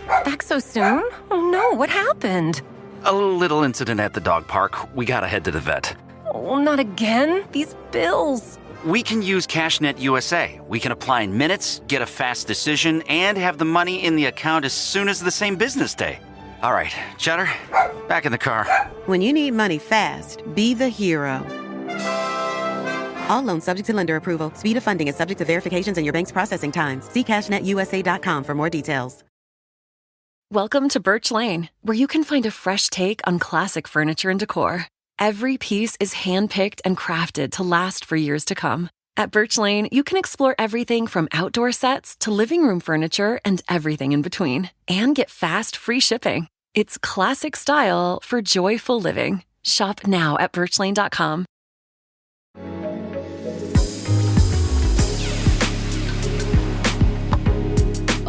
Back so soon? Oh no, what happened? A little incident at the dog park. We gotta head to the vet. Oh, not again. These bills. We can use CashNet USA. We can apply in minutes, get a fast decision, and have the money in the account as soon as the same business day. All right, Cheddar, back in the car. When you need money fast, be the hero. All loans subject to lender approval. Speed of funding is subject to verifications and your bank's processing times. See CashNetUSA.com for more details. Welcome to Birch Lane, where you can find a fresh take on classic furniture and decor. Every piece is handpicked and crafted to last for years to come. At Birch Lane, you can explore everything from outdoor sets to living room furniture and everything in between. And get fast, free shipping. It's classic style for joyful living. Shop now at birchlane.com.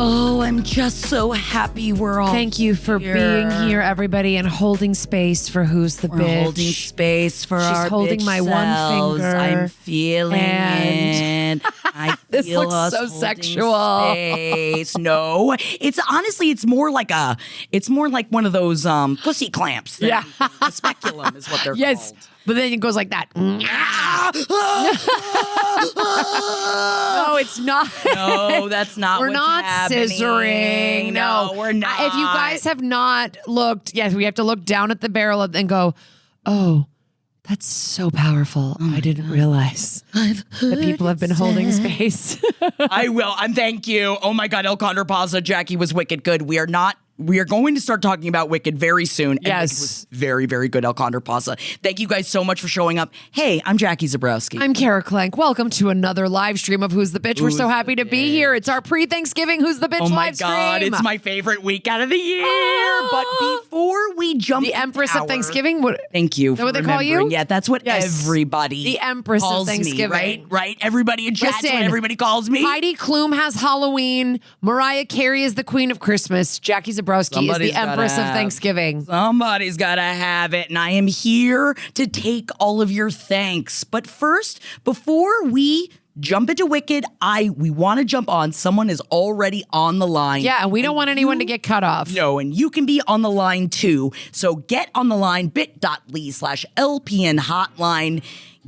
Oh, I'm just so happy we're all Thank you for being here, everybody, and holding space for Who's the We're Bitch. holding space for She's our holding bitch my selves. one finger. I'm feeling and it. I This feel looks us so holding sexual. Space. No, it's honestly, it's more like one of those pussy clamps. Yeah. A speculum is what they're Yes, called. but then it goes like that. No, it's not. No, that's not. We're what's not happening. scissoring. No, we're not. If you guys have not looked, yes, we have to look down at the barrel and go, oh, that's so powerful. I didn't realize that people have been holding space. I will. And thank you. Oh my God, El Condorpazza, Jackie was wicked good. We are going to start talking about Wicked very soon. And Yes. Wicked was very, very good, El Condorpazza. Thank you guys so much for showing up. Hey, I'm Jackie Zabrowski. I'm Kara Klenk. Welcome to another live stream of Who's the Bitch. We're so happy to be here. It's our pre-Thanksgiving Who's the Bitch Oh my live stream. God, it's my favorite week out of the year. But before we jump The Empress into of Thanksgiving. What, Thank you. Is that for what they call you? remembering. Yeah, that's what Yes. everybody The Empress of calls me, Thanksgiving. right? Everybody in chat, Listen, what everybody calls me. Heidi Klum has Halloween. Mariah Carey is the Queen of Christmas. Jackie Zabrowski Somebody's is the gotta Empress of have- Thanksgiving. Somebody's got to have it, and I am here to take all of your thanks. But first, before we jump into Wicked, we want to jump on. Someone is already on the line. Yeah, and we don't want anyone to get cut off. No, and you can be on the line too. So get on the line, bit.ly/LPN hotline.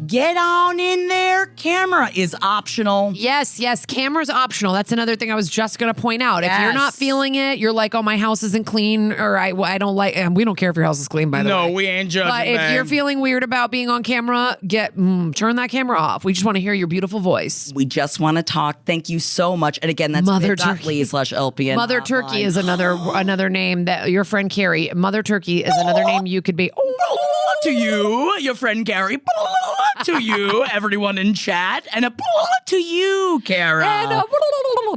Get on in there. Camera is optional. Yes, camera's optional. That's another thing I was just going to point out. If you're Yes. not feeling it, you're like, oh, my house isn't clean, or I don't like, and we don't care if your house is clean, by the way. No, we ain't judging. But if you're feeling weird about being on camera, turn that camera off. We just want to hear your beautiful voice. We just want to talk. Thank you so much. And again, that's Mother bit.ly/LPN. Mother hotline. Turkey is another name that your friend Carrie. Mother Turkey is another name you could be. To you, your friend Gary. To you, everyone in chat. And to you, Kara. And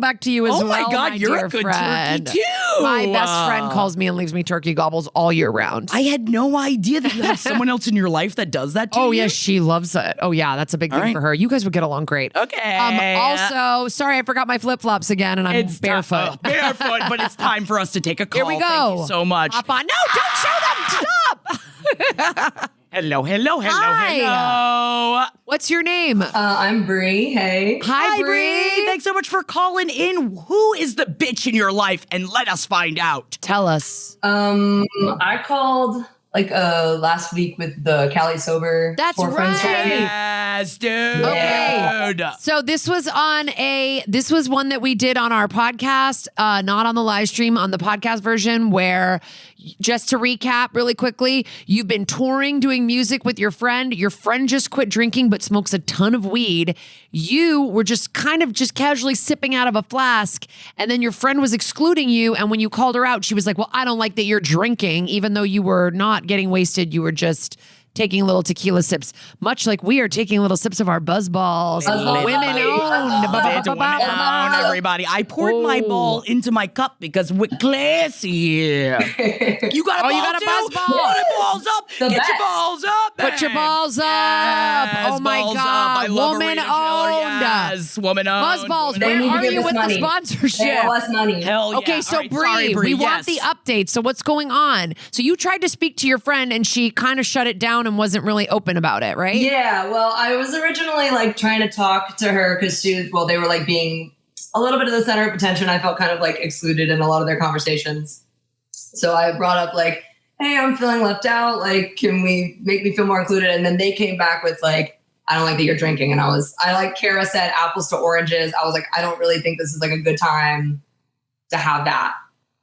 back to you as well. Oh my God, you're dear a good friend. turkey too. My best friend calls me and leaves me turkey gobbles all year round. I had no idea that you have someone else in your life that does that to you. Oh, yeah, she loves it. Oh, yeah, that's a big thing right. for her. You guys would get along great. Okay. Also, sorry, I forgot my flip-flops again, and I'm barefoot. Barefoot, but it's time for us to take a call. Here we go. Thank you so much. Hop on. No, don't show them. Stop. Hello. Hi. What's your name? I'm Bree. Hey. Hi, Bree. Thanks so much for calling in. Who is the bitch in your life? And let us find out. Tell us. I called last week with the Cali Sober. That's Four Friends right. party. Yes, dude. Okay. So this was one that we did on our podcast, not on the live stream, on the podcast version, where, just to recap really quickly, you've been touring, doing music with your friend. Your friend just quit drinking but smokes a ton of weed. You were just casually sipping out of a flask, and then your friend was excluding you, and when you called her out, she was like, well, I don't like that you're drinking, even though you were not getting wasted, you were just taking little tequila sips, much like we are taking little sips of our BuzzBalls. Women owned. Women owned, everybody. I poured my ball into my cup because we're classy here. You got a ball you got a too? BuzzBall. Put your balls up. The Get best. your balls up. Put your man. balls up. Yes, Oh my balls up. God. I love Woman Arena Taylor. owned. Yes, woman owned. BuzzBalls, woman They where need to are give you us with money. the sponsorship? They owe us money. Hell yeah. Okay, so All right, sorry, Bree, we yes. want the update. So what's going on? So you tried to speak to your friend and she kind of shut it down and wasn't really open about it, right? Yeah, well, I was originally trying to talk to her because they were being a little bit of the center of attention. I felt kind of like excluded in a lot of their conversations. So I brought up like, hey, I'm feeling left out. Like, can we make me feel more included? And then they came back with like, I don't like that you're drinking. And I like Kara said, apples to oranges. I was like, I don't really think this is like a good time to have that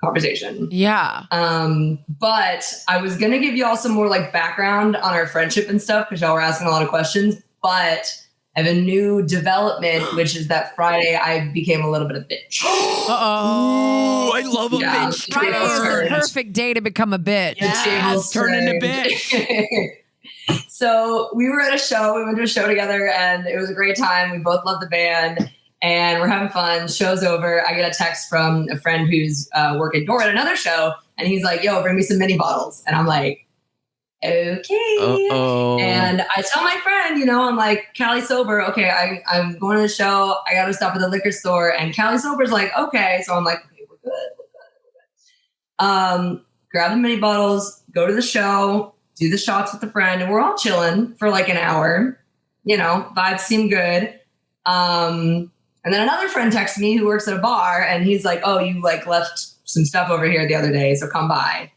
conversation. Yeah. But I was going to give you all some more like background on our friendship and stuff because y'all were asking a lot of questions. But I have a new development, which is that Friday I became a little bit of a bitch. Ooh, I love a bitch. Friday is the perfect day to become a bitch. Yes, turn into bitch. So we were at a show. We went to a show together and it was a great time. We both love the band and we're having fun. Show's over. I get a text from a friend who's working door at another show. And he's like, yo, bring me some mini bottles. And I'm like, okay. Uh-oh. And I tell my friend, you know, I'm like, Callie sober. Okay, I'm going to the show. I got to stop at the liquor store. And Callie sober's like, okay. So I'm like, okay, we're good. Grab the mini bottles, go to the show, do the shots with the friend. And we're all chilling for like an hour. You know, vibes seem good. And then another friend texts me who works at a bar. And he's like, oh, you like left some stuff over here the other day. So come by.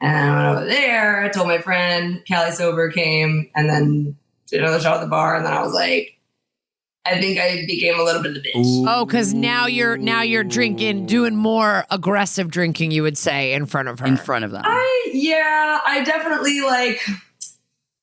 And I went over there, I told my friend, Callie sober came, and then did another shot at the bar, and then I was like, I think I became a little bit of a bitch. Ooh. Oh, because now you're drinking, doing more aggressive drinking, you would say, in front of her. In front of them. I definitely like,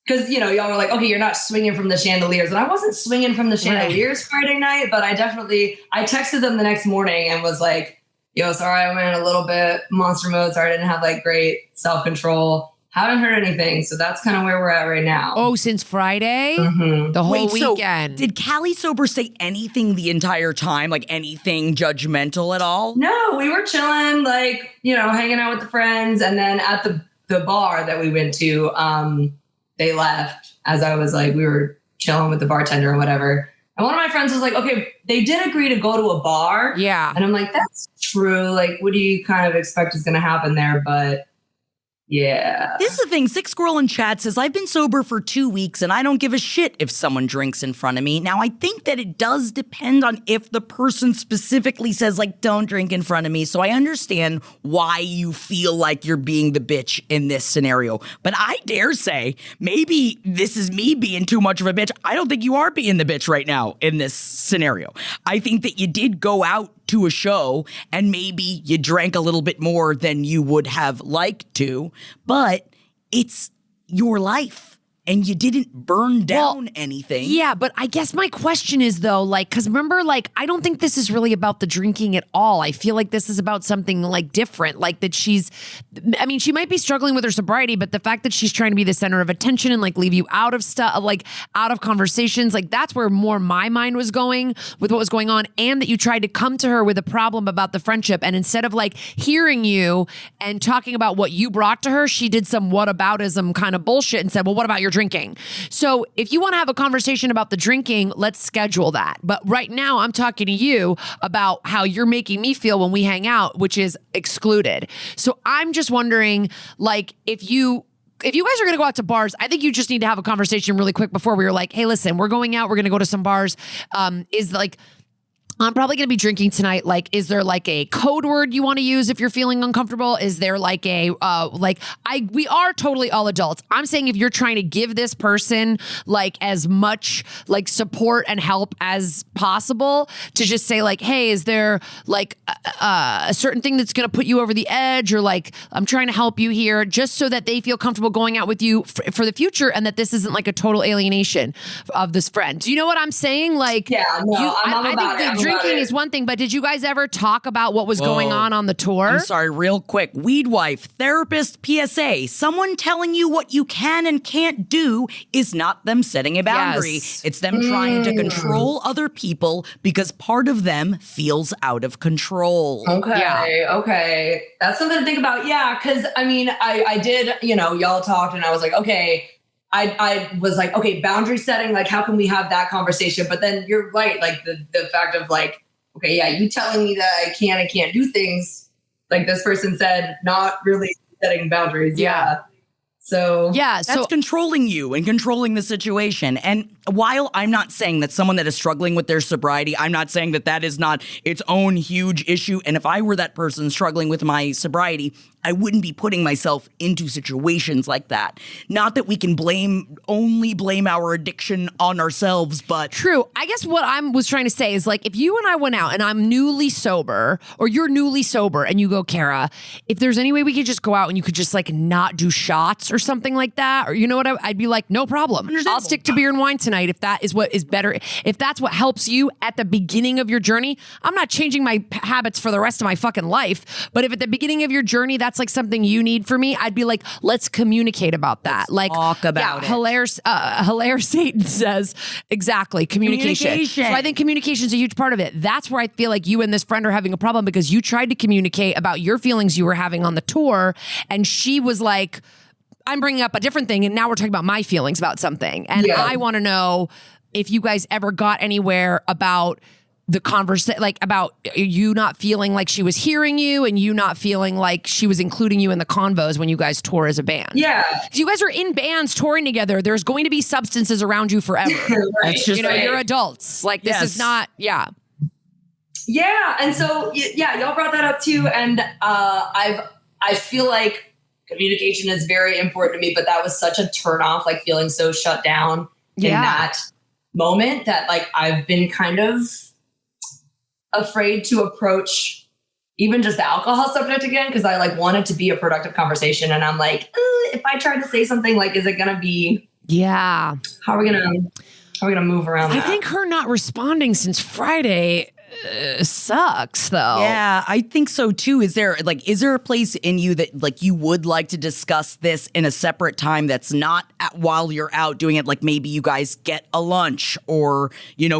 because, you know, y'all were like, okay, you're not swinging from the chandeliers. And I wasn't swinging from the chandeliers Friday night, but I texted them the next morning and was like, yo, sorry, I went in a little bit monster mode. Sorry, I didn't have like great self-control. Haven't heard anything. So that's kind of where we're at right now. Oh, since Friday? Mm-hmm. The whole so weekend. did Callie sober say anything the entire time? Like anything judgmental at all? No, we were chilling, like, you know, hanging out with the friends. And then at the bar that we went to, they left as I was like, we were chilling with the bartender or whatever. And one of my friends was like, okay, they did agree to go to a bar. Yeah. And I'm like, that's true. Like, what do you kind of expect is going to happen there? But yeah. This is the thing. Sick Squirrel in chat says, I've been sober for 2 weeks and I don't give a shit if someone drinks in front of me. Now, I think that it does depend on if the person specifically says, like, don't drink in front of me. So I understand why you feel like you're being the bitch in this scenario. But I dare say, maybe this is me being too much of a bitch. I don't think you are being the bitch right now in this scenario. I think that you did go out to a show and maybe you drank a little bit more than you would have liked to, but it's your life and you didn't burn down anything. Yeah, but I guess my question is though, like, because remember, like, I don't think this is really about the drinking at all. I feel like this is about something like different, like that she might be struggling with her sobriety, but the fact that she's trying to be the center of attention and like leave you out of stuff, like out of conversations, like that's where more my mind was going with what was going on. And that you tried to come to her with a problem about the friendship. And instead of like hearing you and talking about what you brought to her, she did some whataboutism kind of bullshit and said, well, what about your drinking? So if you want to have a conversation about the drinking, let's schedule that. But right now I'm talking to you about how you're making me feel when we hang out, which is excluded. So I'm just wondering, like, if you guys are going to go out to bars, I think you just need to have a conversation really quick before we were like, hey, listen, we're going out. We're going to go to some bars. Is like, I'm probably going to be drinking tonight. Like, is there like a code word you want to use if you're feeling uncomfortable? Is there like we are totally all adults. I'm saying if you're trying to give this person like as much like support and help as possible to just say like, hey, is there like a certain thing that's going to put you over the edge, or like, I'm trying to help you here just so that they feel comfortable going out with you for the future, and that this isn't like a total alienation of this friend. Do you know what I'm saying? Like, yeah, no, I think drinking is one thing, but did you guys ever talk about what was going on the tour? I'm sorry, real quick. Weed wife, therapist, PSA. Someone telling you what you can and can't do is not them setting a boundary. Yes. It's them trying to control other people because part of them feels out of control. Okay. Yeah. Okay. That's something to think about. Yeah. Cause I mean, I did, you know, y'all talked and I was like, okay, I was like, okay, boundary setting, like how can we have that conversation? But then you're right. Like the fact of like, okay, yeah, you telling me that I can and can't do things, like this person said, not really setting boundaries. Yeah. So Yeah. That's controlling you and controlling the situation. And while I'm not saying that someone that is struggling with their sobriety, I'm not saying that is not its own huge issue. And if I were that person struggling with my sobriety, I wouldn't be putting myself into situations like that. Not that we can only blame our addiction on ourselves, but True. I guess what I was trying to say is like, if you and I went out and I'm newly sober or you're newly sober and you go, Kara, if there's any way we could just go out and you could just like not do shots or something like that, or you know what, I'd be like, no problem. I'll stick to beer and wine tonight if that is what is better. If that's what helps you at the beginning of your journey. I'm not changing my habits for the rest of my fucking life. But if at the beginning of your journey, that's like something you need for me, I'd be like, let's communicate about that. Like, talk about it. Hilarious Satan says, exactly, communication. So I think communication is a huge part of it. That's where I feel like you and this friend are having a problem because you tried to communicate about your feelings you were having on the tour, and she was like, I'm bringing up a different thing, and now we're talking about my feelings about something. And I want to know if you guys ever got anywhere about the conversation, like about you not feeling like she was hearing you and you not feeling like she was including you in the convos when you guys tour as a band. Yeah. You guys are in bands touring together. There's going to be substances around you forever. Right. That's just you're adults. Like this is not, Yeah. And so, y'all brought that up too. And I feel like communication is very important to me, but that was such a turnoff, like feeling so shut down in that moment that like I've been kind of afraid to approach even just the alcohol subject again, because I like want it to be a productive conversation, and I'm like, if I try to say something, like, is it gonna be? Yeah. How are we gonna move around? I that? think her not responding since Friday sucks, though. Yeah, I think so too. Is there a place in you that like you would like to discuss this in a separate time that's not while you're out doing it? Like maybe you guys get a lunch or,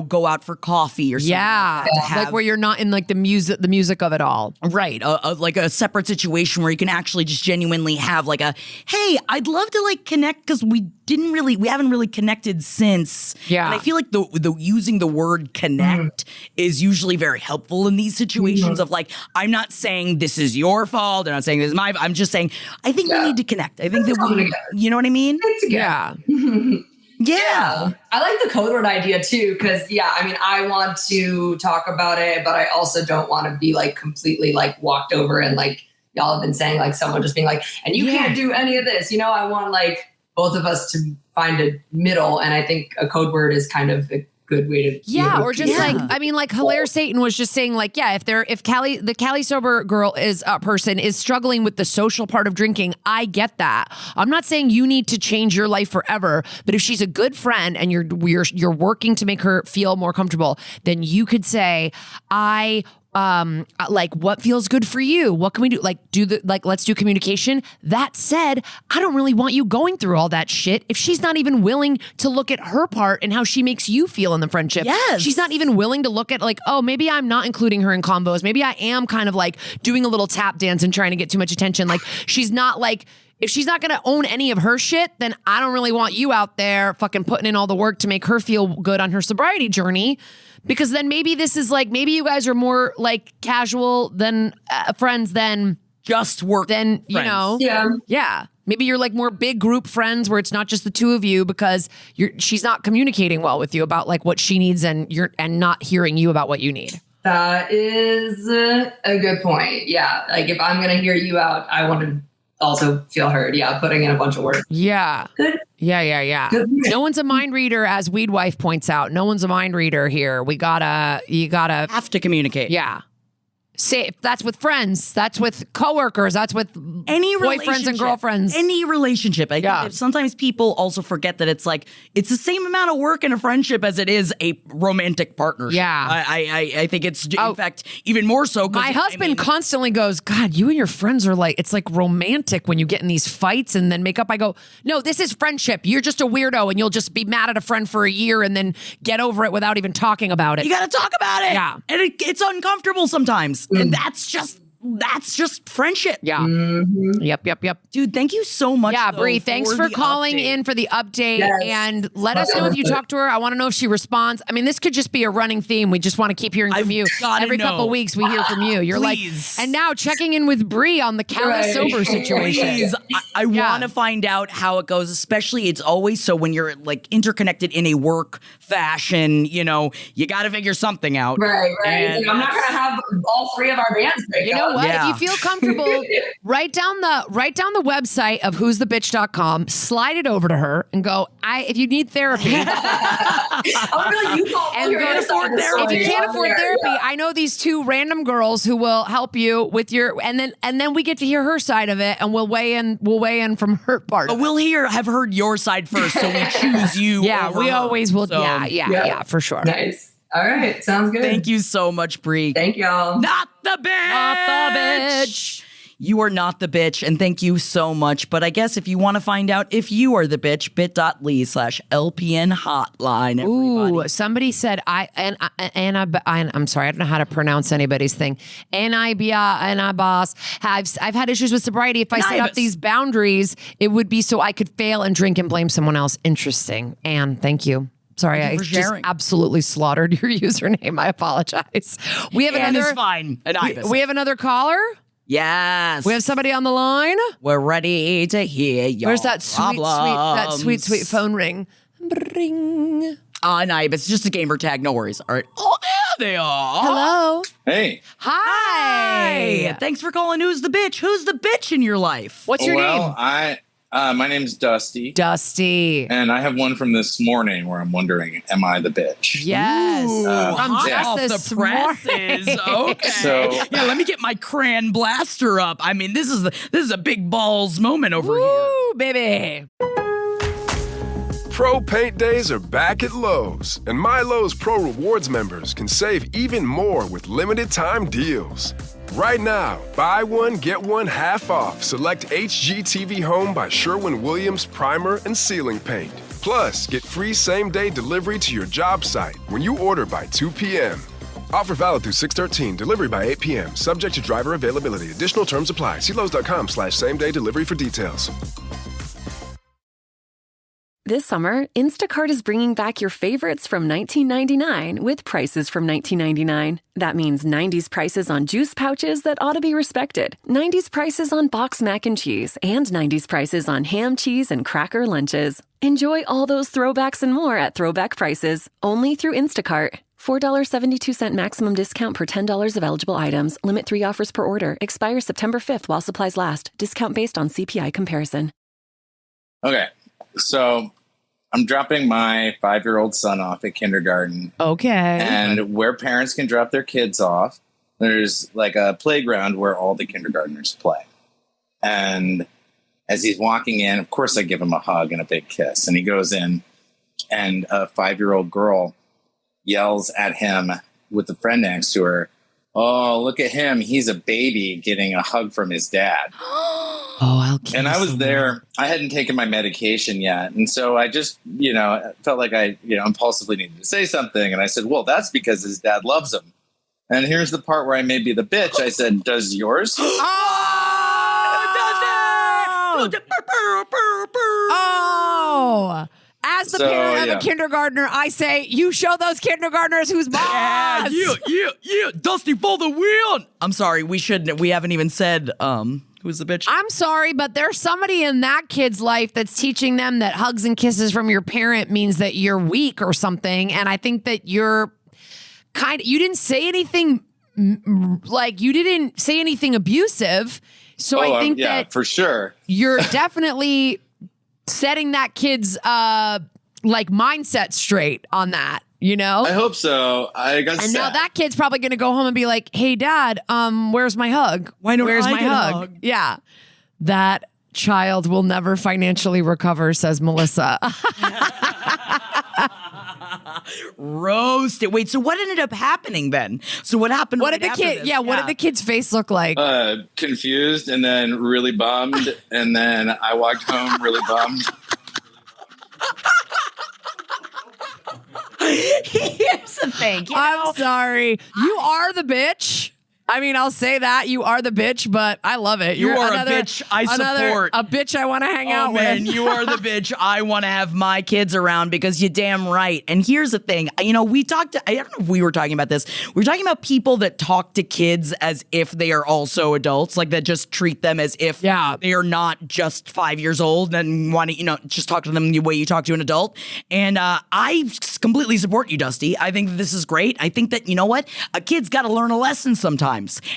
go out for coffee or something. Yeah, like where you're not in like the music of it all. Right. Like a separate situation where you can actually just genuinely have like hey, I'd love to like connect because we haven't really connected since. Yeah. And I feel like the using the word connect is usually very helpful in these situations of like, I'm not saying this is your fault. I'm not saying this is I'm just saying, I think we need to connect. I think you know what I mean? Yeah. Yeah. I like the code word idea too, because I want to talk about it, but I also don't want to be like completely like walked over and like y'all have been saying, like someone just being like, and you can't do any of this. I want like both of us to find a middle, and I think a code word is kind of a good way to or just like Hilaire Satan was just saying like, if the Cali sober girl person is struggling with the social part of drinking, I get that. I'm not saying you need to change your life forever, but if she's a good friend and you're working to make her feel more comfortable, then you could say, like what feels good for you? What can we do? Let's do communication. That said, I don't really want you going through all that shit if she's not even willing to look at her part and how she makes you feel in the friendship. Yes. She's not even willing to look at like, oh, maybe I'm not including her in combos. Maybe I am kind of like doing a little tap dance and trying to get too much attention. Like she's not like, if she's not going to own any of her shit, then I don't really want you out there fucking putting in all the work to make her feel good on her sobriety journey. Because then maybe this is like, maybe you guys are more like casual than friends than just work. Then, friends. Yeah. Maybe you're like more big group friends where it's not just the two of you because she's not communicating well with you about like what she needs and not hearing you about what you need. That is a good point. Yeah. Like if I'm going to hear you out, I want to also feel heard. Yeah. Putting in a bunch of work. Yeah. Good. Yeah. Good. No one's a mind reader, as Weed Wife points out. No one's a mind reader here. You gotta have to communicate. Yeah. Say that's with friends, that's with coworkers, that's with any boyfriends and girlfriends, any relationship. I think that sometimes people also forget that it's like it's the same amount of work in a friendship as it is a romantic partnership. Yeah, I think it's in fact even more so. My husband constantly goes, "God, you and your friends are like it's like romantic when you get in these fights and then make up." I go, "No, this is friendship. You're just a weirdo and you'll just be mad at a friend for a year and then get over it without even talking about it. You got to talk about it. Yeah, and it's uncomfortable sometimes." And that's just that's just friendship. Yeah. Mhm. Yep. Dude, thank you so much. Yeah, though, Bree, thanks for the calling update. in for the update. Yes. And let us know if you talk to her. I want to know if she responds. I mean, this could just be a running theme. We just want to keep hearing from I've you. gotta Every couple know. weeks, we hear from you. You're Please. like, and now checking in with Bree on the Callous Right. Sober situation. Please, I Yeah. want to find out how it goes, especially it's always so when you're like interconnected in a work fashion, you know, you got to figure something out. Right. And I'm not going to have all three of our bands break You know up. what? Yeah. If you feel comfortable, write down the website of who'sthebitch.com, slide it over to her, and go, if you need therapy. I'll be like, you call And you're go gonna to start this if you story. can't I'm afford there, therapy, yeah. I know these two random girls who will help you with your and then we get to hear her side of it, and we'll weigh in from her part. But we'll have heard your side first, so we choose you. Yeah, over we her. always will. So, Yeah, for sure. Nice. All right. Sounds good. Thank you so much, Bree. Thank y'all. Not the bitch. Not the bitch. You are not the bitch, and thank you so much. But I guess if you want to find out if you are the bitch, bit.ly/LPN hotline. Everybody. Ooh, somebody said I'm sorry, I don't know how to pronounce anybody's thing. Boss. I've had issues with sobriety. If I set up Nibus. these boundaries, it would be so I could fail and drink and blame someone else. Interesting. Anne, thank you. Sorry, Thank you I for just sharing. absolutely slaughtered your username. I apologize. We have And another. it's fine. And Ibis. We have another caller. Yes. We have somebody on the line. We're ready to hear your Where's that sweet problems. phone ring? Ring. Ibis. It's just a gamer tag. No worries. All right. Oh, there they are. Hello. Hey. Hi. Thanks for calling Who's the Bitch. Who's the bitch in your life? What's your name? My name's Dusty. Dusty. And I have one from this morning where I'm wondering, am I the bitch? Yes. From From yeah. just off this the presses. morning. Okay. So- yeah, let me get my cran blaster up. I mean, this is a big balls moment over here. Woo, baby. Pro Paint Days are back at Lowe's, and My Lowe's Pro Rewards members can save even more with limited time deals. Right now, buy one, get one half off select HGTV Home by Sherwin-Williams primer and ceiling paint. Plus, get free same-day delivery to your job site when you order by 2 p.m. Offer valid through 6/13, delivery by 8 p.m., subject to driver availability. Additional terms apply. See Lowe's.com/same-day delivery for details. This summer, Instacart is bringing back your favorites from 1999 with prices from 1999. That means 90s prices on juice pouches that ought to be respected, 90s prices on boxed mac and cheese, and 90s prices on ham, cheese, and cracker lunches. Enjoy all those throwbacks and more at throwback prices, only through Instacart. $4.72 maximum discount per $10 of eligible items. Limit 3 offers per order. Expires September 5th while supplies last. Discount based on CPI comparison. Okay. So I'm dropping my 5-year-old son off at kindergarten. Okay. And where parents can drop their kids off, there's like a playground where all the kindergartners play. And as he's walking in, of course, I give him a hug and a big kiss. And he goes in, and a 5-year-old girl yells at him with the friend next to her, "Oh, look at him. He's a baby getting a hug from his dad." Oh, I'll kill And I was someone. there. I hadn't taken my medication yet. And so I just, felt like I, impulsively needed to say something. And I said, well, that's because his dad loves him. And here's the part where I may be the bitch. I said, does yours? Oh. As the parent of yeah. a kindergartner, I say, you show those kindergartners who's boss. Yeah, Dusty for the win. I'm sorry, we haven't even said who's the bitch. I'm sorry, but there's somebody in that kid's life that's teaching them that hugs and kisses from your parent means that you're weak or something. And I think that you didn't say anything abusive. So I think that for sure. you're definitely setting that kid's mindset straight on that, I hope so. I got And now that kid's probably going to go home and be like, "Hey, Dad, where's my hug? Where's my get a hug?" hug? Yeah, that child will never financially recover, says Melissa. Roast it. Wait, so what ended up happening then? So what happened? What right did the after kid? this? Yeah, what did the kid's face look like? confused and then really bummed. And then I walked home really bummed. Here's the thing. I'm sorry. You are the bitch. I mean, I'll say that you are the bitch, but I love it. You You're are another, a bitch I support. A bitch I want to hang out man, with. you are the bitch I want to have my kids around because you're damn right. And here's the thing. I don't know if we were talking about this. We were talking about people that talk to kids as if they are also adults, like that just treat them as if they are not just 5 years old and want to, just talk to them the way you talk to an adult. And I completely support you, Dusty. I think that this is great. I think that, you know what? A kid's got to learn a lesson sometimes.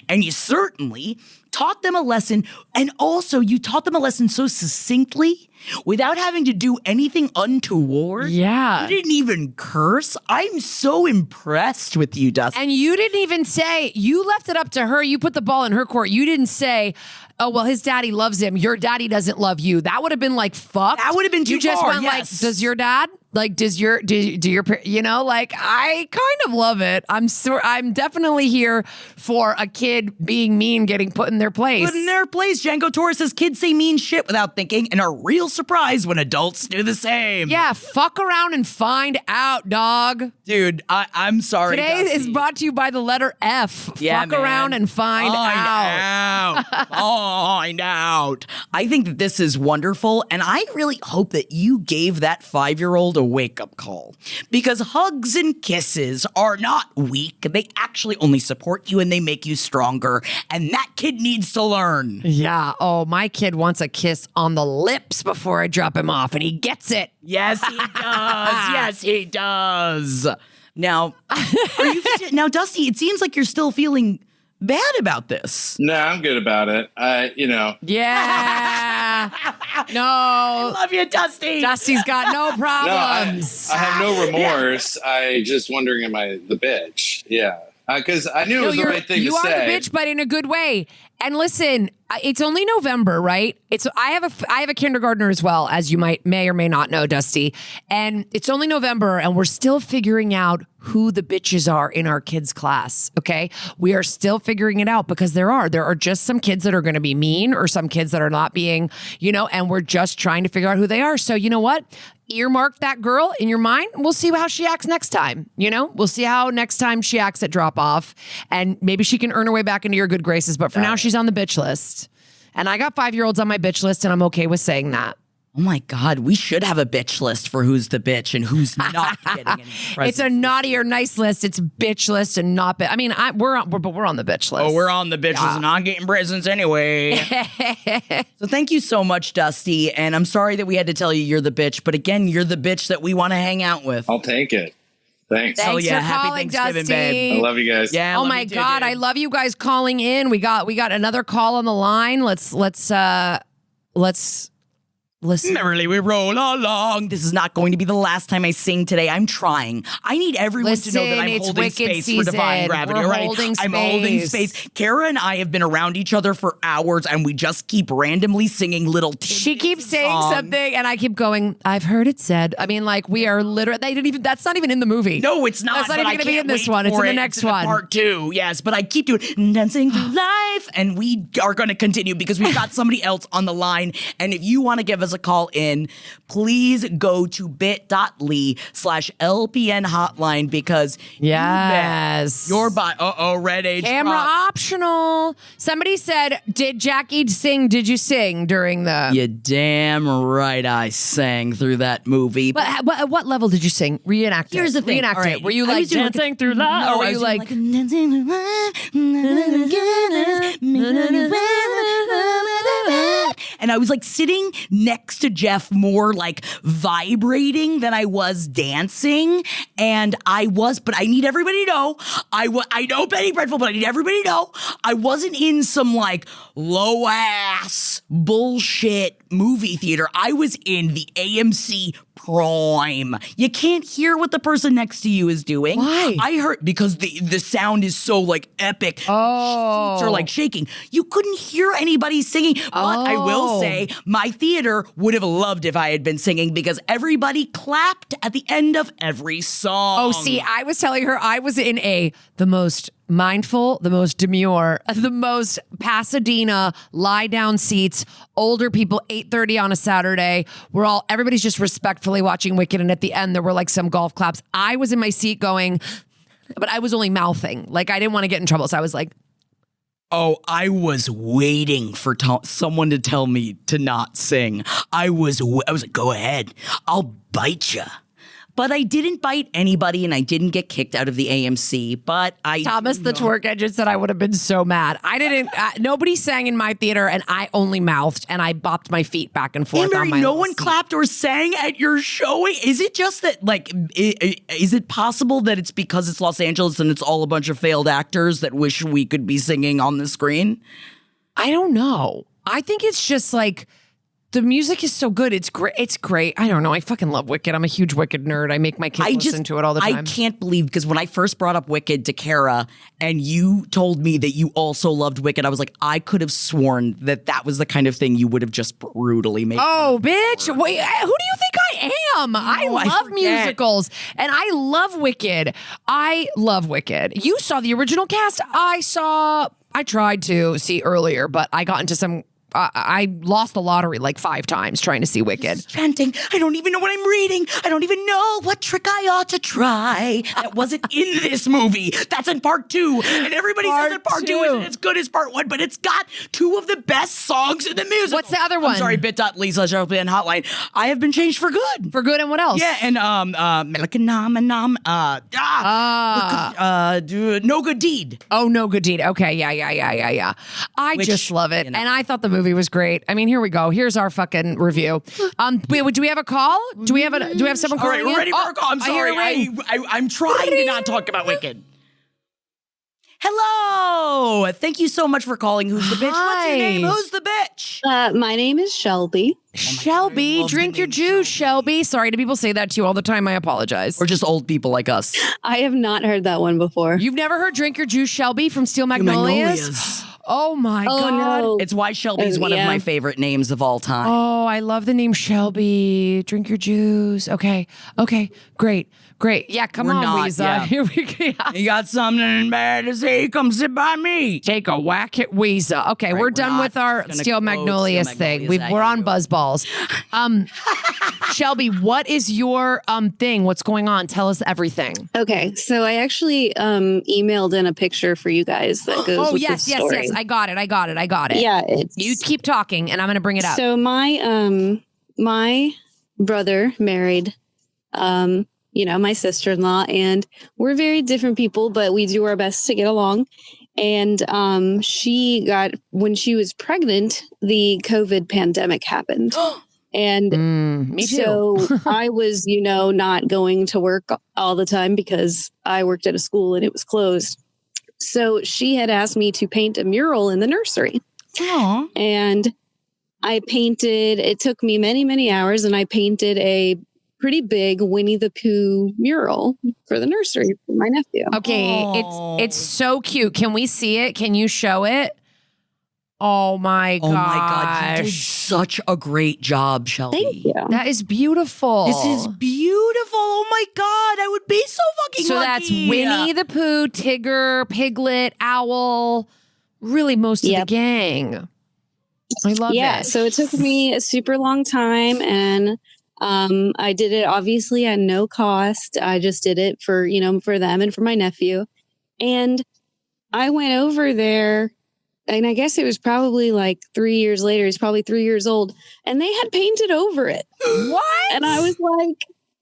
And you certainly taught them a lesson. And also, you taught them a lesson so succinctly without having to do anything untoward. Yeah. You didn't even curse. I'm so impressed with you, Dusty. And you didn't even say, you left it up to her. You put the ball in her court. You didn't say, oh, well, his daddy loves him. Your daddy doesn't love you. That would have been like, fuck. That would have been too You just far, went yes. like, does your dad? Like, do your, like, I kind of love it. I'm definitely here for a kid being mean, getting put in their place. Put in their place. Django Torres says kids say mean shit without thinking and are real surprised when adults do the same. Yeah, fuck around and find out, dog. Dude, I'm sorry, Today Dusty. is brought to you by the letter F. Yeah, fuck man. around and find out. Find out. I think that this is wonderful, and I really hope that you gave that 5-year-old a wake-up call. Because hugs and kisses are not weak. They actually only support you and they make you stronger. And that kid needs to learn. Yeah. Oh, my kid wants a kiss on the lips before I drop him off, and he gets it. Yes, he does. Yes, he does. Now, Dusty, it seems like you're still feeling bad about this. No, I'm good about it. Yeah. No. I love you, Dusty. Dusty's got no problems. I have no remorse. I just wondering, am I the bitch? Yeah. Because I knew it was the right thing to say. You are the bitch, but in a good way. And listen, it's only November, right? I have a kindergartner as well, as you may or may not know, Dusty. And it's only November, and we're still figuring out who the bitches are in our kids' class. Okay, we are still figuring it out because there are just some kids that are going to be mean, or some kids that are not being, and we're just trying to figure out who they are. So you know what? Earmark that girl in your mind. We'll see how she acts next time. We'll see how next time she acts at drop off, and maybe she can earn her way back into your good graces. But for now, she's on the bitch list. And I got 5-year-olds on my bitch list, and I'm okay with saying that. Oh my God, we should have a bitch list for who's the bitch and who's not getting any presents. It's a naughty or nice list. It's bitch list and not bitch. I mean, we're on the bitch list. Oh, we're on the bitch list and not getting presents anyway. So thank you so much, Dusty. And I'm sorry that we had to tell you you're the bitch. But again, you're the bitch that we want to hang out with. I'll take it. Thanks. Thanks yeah. for Happy calling, Thanksgiving, Dusty. babe. I love you guys. Yeah. Oh my God, I love you guys calling in. We got another call on the line. Let's listen. Merrily we roll along. This is not going to be the last time I sing today. I'm trying. I need everyone to know that I'm it's holding Wicked space season. for Divine Gravity. We're All right, holding I'm holding space. space. Kara and I have been around each other for hours, and we just keep randomly singing little. She keeps saying songs. something, and I keep going, I've heard it said. I mean, like, we are literally, that's not even in the movie. No, it's not. That's not but even I going to be can't in this wait one. It's for in the it. next It's in one. Part 2, yes. But I keep doing Dancing Through Life, and we are going to continue because we've got somebody else on the line. And if you want to give us a call in, please go to bit.ly/LPN hotline because Yes. your red age Camera drop. optional. Somebody said, did Jackie sing? Did you sing during the... You damn right I sang through that movie. But at what level did you sing? Reenact it. Here's the thing. Reenact All right. it. Were you I like was doing dancing through love? No, or were I you was like... And I was like sitting next to Jeff more like vibrating than I was dancing. And but I need everybody to know, I know Penny Dreadful, but I need everybody to know I wasn't in some like low ass bullshit movie theater. I was in the AMC Prime. You can't hear what the person next to you is doing. Why? I heard because the sound is so like epic. Oh. Seats are like shaking. You couldn't hear anybody singing. But I will say my theater would have loved if I had been singing because everybody clapped at the end of every song. Oh, see, I was telling her I was in the most mindful, the most demure, the most Pasadena lie down seats, older people, 8:30 on a Saturday. Everybody's just respectfully watching Wicked. And at the end, there were like some golf claps. I was in my seat going, but I was only mouthing. Like I didn't want to get in trouble. So I was like, Oh, I was waiting for someone to tell me to not sing. I was like, go ahead, I'll bite you. But I didn't bite anybody, and I didn't get kicked out of the AMC. But Thomas, the twerk engine, said I would have been so mad. I didn't. Nobody sang in my theater, and I only mouthed, and I bopped my feet back and forth. Mary, no one clapped or sang at your showing. Is it just that, like, is it possible that it's because it's Los Angeles and it's all a bunch of failed actors that wish we could be singing on the screen? I don't know. I think it's just like. The music is so good. It's great. It's great. I don't know. I fucking love Wicked. I'm a huge Wicked nerd. I make my kids listen to it all the time. I can't believe, because when I first brought up Wicked to Kara and you told me that you also loved Wicked, I was like, I could have sworn that was the kind of thing you would have just brutally made. Oh, bitch. Wait, who do you think I am? I love musicals and I love Wicked. I love Wicked. You saw the original cast. I tried to see earlier, but I got into some... I lost the lottery like 5 times trying to see Wicked. Chanting, I don't even know what I'm reading. I don't even know what trick I ought to try. That wasn't in this movie. That's in part 2. And everybody says that part 2 isn't as good as part 1, but it's got 2 of the best songs in the musical. What's the other one? I'm sorry, bit.ly/and hotline. I have been changed for good. For good, and what else? Yeah, and No Good Deed. Oh, No Good Deed. Okay, yeah. I just love it. You know. And I thought the movie was great. I mean, here we go. Here's our fucking review. Wait, do we have a call? Do we have someone calling? All right, we're ready for a call. I'm sorry. I'm trying to not talk about Wicked. Hello. Thank you so much for calling. Who's the bitch? What's your name? Who's the bitch? My name is Shelby. Shelby, drink your juice, Shelby. Sorry, do people say that to you all the time? I apologize. Or just old people like us. I have not heard that one before. You've never heard Drink Your Juice, Shelby from Steel Magnolias? Oh my God. No. It's why Shelby's one of my favorite names of all time. Oh, I love the name Shelby. Drink your juice. Okay. Great. Yeah, come on, Weezer. Yeah. Here we go. You got something bad to say? Come sit by me. Take a whack at Weezer. Okay, we're done with our Steel Magnolias thing. We're on BuzzBalls. Shelby, what is your thing? What's going on? Tell us everything. Okay, so I actually emailed in a picture for you guys that goes with yes, the story. Yes. I got it. Yeah, you keep talking, and I'm going to bring it up. So my brother married, my sister-in-law, and we're very different people, but we do our best to get along. And when she was pregnant, the COVID pandemic happened. And me too. So I was, not going to work all the time because I worked at a school and it was closed. So she had asked me to paint a mural in the nursery. Aww. And I painted, it took me many, many hours, and I painted a pretty big Winnie the Pooh mural for the nursery for my nephew. Okay, it's so cute. Can we see it? Can you show it? Oh my God. You did such a great job, Shelby. Thank you. That is beautiful. This is beautiful. Oh my God. I would be so fucking lucky. So that's Winnie the Pooh, Tigger, Piglet, Owl, really most of the gang. I love it. Yeah, so it took me a super long time, and I did it obviously at no cost. I just did it for them and for my nephew. And I went over there, and I guess it was probably like 3 years later. He's probably 3 years old, and they had painted over it. What? And I was like,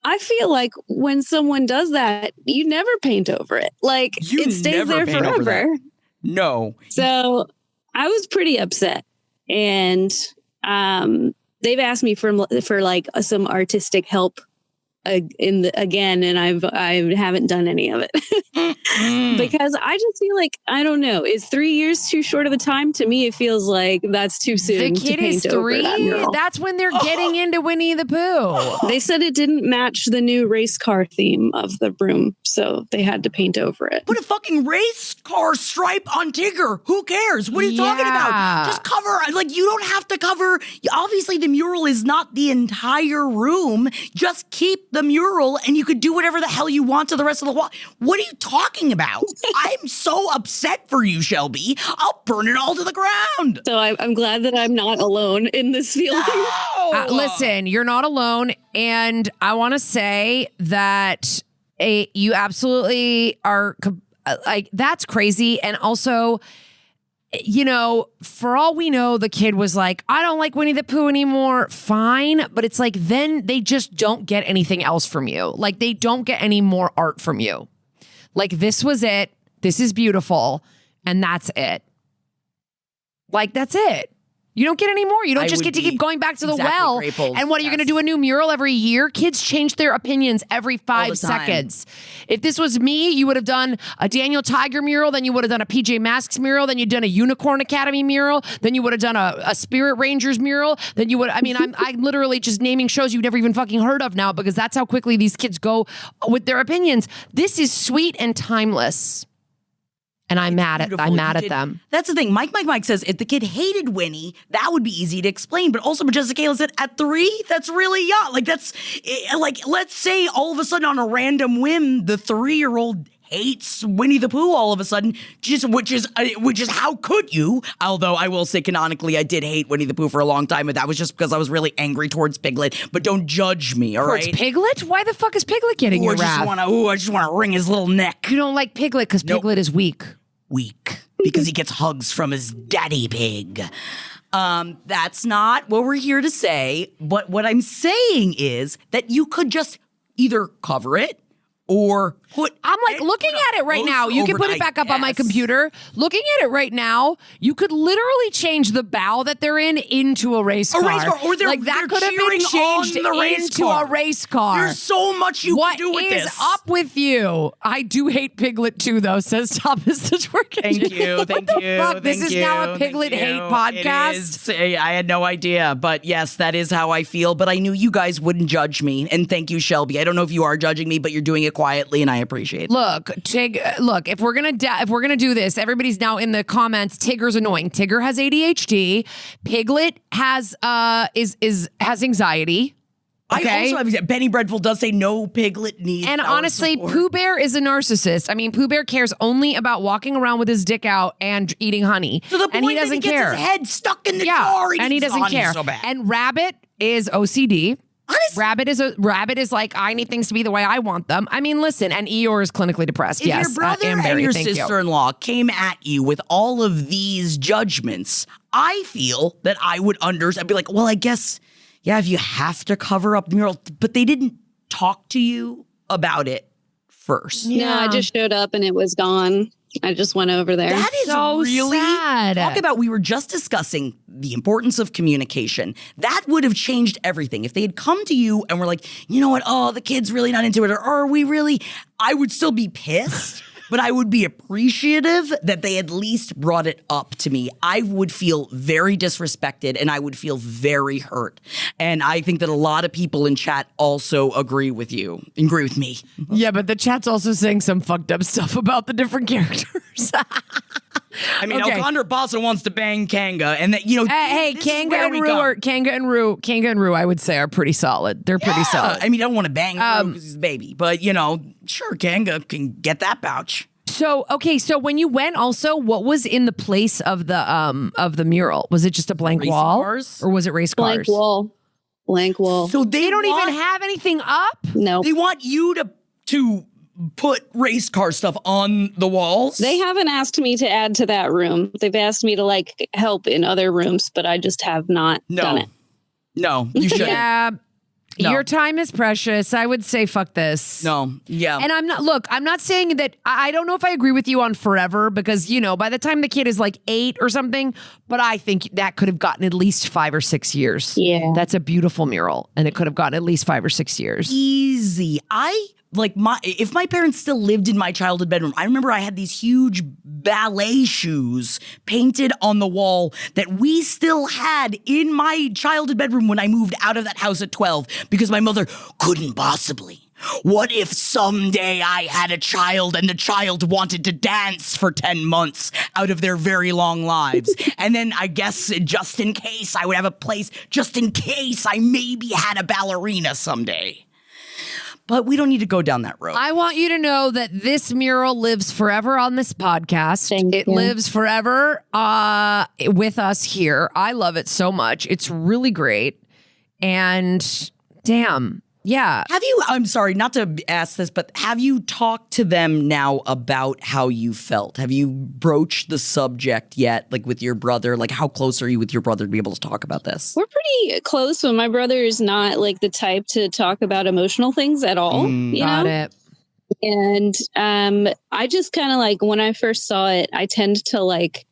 I feel like when someone does that, you never paint over it. Like, it stays there forever. No. So I was pretty upset. And they've asked me for like some artistic help again, and I haven't done any of it because I just feel like, I don't know, is 3 years too short of a time? To me, it feels like that's too soon. The kid is 3. That's when they're getting into Winnie the Pooh. They said it didn't match the new race car theme of the room, so they had to paint over it. Put a fucking race car stripe on Tigger. Who cares? What are you talking about? Just cover, like, you don't have to cover. Obviously, the mural is not the entire room. Just keep the mural, and you could do whatever the hell you want to the rest of the wall. What are you talking about? I'm so upset for you, Shelby. I'll burn it all to the ground. So I'm glad that I'm not alone in this feeling. No! Listen, you're not alone, and I want to say that you absolutely are. Like, that's crazy, and also, you know, for all we know, the kid was like, I don't like Winnie the Pooh anymore. Fine. But it's like, then they just don't get anything else from you. Like, they don't get any more art from you. Like, this was it. This is beautiful. And that's it. Like, that's it. You don't get any more. You don't just get to keep going back to the well. And what, are you going to do a new mural every year? Kids change their opinions every 5 seconds. If this was me, you would have done a Daniel Tiger mural, then you would have done a PJ Masks mural, then you'd done a Unicorn Academy mural, then you would have done a Spirit Rangers mural, then you would, I mean, I'm literally just naming shows you've never even fucking heard of now, because that's how quickly these kids go with their opinions. This is sweet and timeless. And I'm mad at them. That's the thing. Mike says if the kid hated Winnie, that would be easy to explain. But also, Majestic Kayla said at 3, that's really young. Like, that's like, let's say all of a sudden on a random whim, the 3-year-old hates Winnie the Pooh all of a sudden, which is how could you? Although I will say canonically, I did hate Winnie the Pooh for a long time, but that was just because I was really angry towards Piglet. But don't judge me, all right? Towards Piglet? Why the fuck is Piglet getting your wrath? I just want to wring his little neck. You don't like Piglet because Piglet is weak. Because he gets hugs from his daddy pig. That's not what we're here to say. But what I'm saying is that you could just either cover it or put. I'm like looking at it right now. You can put it back up on my computer. Looking at it right now, you could literally change the bow that they're in into a race car. A race car, or like that could have been changed into a race car. There's so much you can do with this. What is up with you? I do hate Piglet too, though. Says Thomas the Twerk. Thank you. Fuck? This is now a Piglet hate podcast. I had no idea, but yes, that is how I feel. But I knew you guys wouldn't judge me, and thank you, Shelby. I don't know if you are judging me, but you're doing it quietly, and I appreciate it. Look, if we're gonna do this, everybody's now in the comments. Tigger's annoying. Tigger has ADHD. Piglet has anxiety. Okay? I also have Benny Breadful does say no Piglet needs. And honestly, support. Pooh Bear is a narcissist. I mean, Pooh Bear cares only about walking around with his dick out and eating honey. To the point and he doesn't that he care. Gets his head stuck in the jar. And he doesn't care. So bad. And Rabbit is OCD. Honestly, Rabbit is like, I need things to be the way I want them. I mean, listen, and Eeyore is clinically depressed. If yes, your brother and your sister-in-law came at you with all of these judgments, I feel that I would understand. I'd be like, well, I guess, yeah, if you have to cover up the mural, but they didn't talk to you about it first. Yeah. No, I just showed up and it was gone. I just went over there. That is so really sad. Talk about, we were just discussing the importance of communication. That would have changed everything. If they had come to you and were like, you know what, oh, the kid's really not into it, or are we really, I would still be pissed. But I would be appreciative that they at least brought it up to me. I would feel very disrespected and I would feel very hurt. And I think that a lot of people in chat also agree with me. Yeah, but the chat's also saying some fucked up stuff about the different characters. I mean, Alcondra Basso wants to bang Kanga, and that, you know, hey, Kanga and Rue, I would say, are pretty solid. They're pretty solid. I mean, I don't want to bang Rue because he's a baby, but you know, sure, Kanga can get that pouch. So when you went, also, what was in the place of the mural? Was it just a blank wall, cars? Or was it race cars? Blank wall. So they don't even have anything up. No, they want you to put race car stuff on the walls. They haven't asked me to add to that room. They've asked me to like help in other rooms, but I just have not done it. No, you shouldn't. Yeah. No. Your time is precious. I would say fuck this. No. Yeah. And I'm not saying that, I don't know if I agree with you on forever, because, you know, by the time the kid is like 8 or something, but I think that could have gotten at least 5 or 6 years. Yeah. That's a beautiful mural. And it could have gotten at least 5 or 6 years. Easy. If my parents still lived in my childhood bedroom, I remember I had these huge ballet shoes painted on the wall that we still had in my childhood bedroom when I moved out of that house at 12 because my mother couldn't possibly. What if someday I had a child and the child wanted to dance for 10 months out of their very long lives? And then I guess just in case I would have a place, just in case I maybe had a ballerina someday. But we don't need to go down that road. I want you to know that this mural lives forever on this podcast. It lives forever with us here. I love it so much. It's really great. And damn, Yeah. I'm sorry, not to ask this, but have you talked to them now about how you felt? Have you broached the subject yet, like with your brother? Like, how close are you with your brother to be able to talk about this? We're pretty close, but my brother is not like the type to talk about emotional things at all. Got it. And I just kind of like, when I first saw it, I tend to like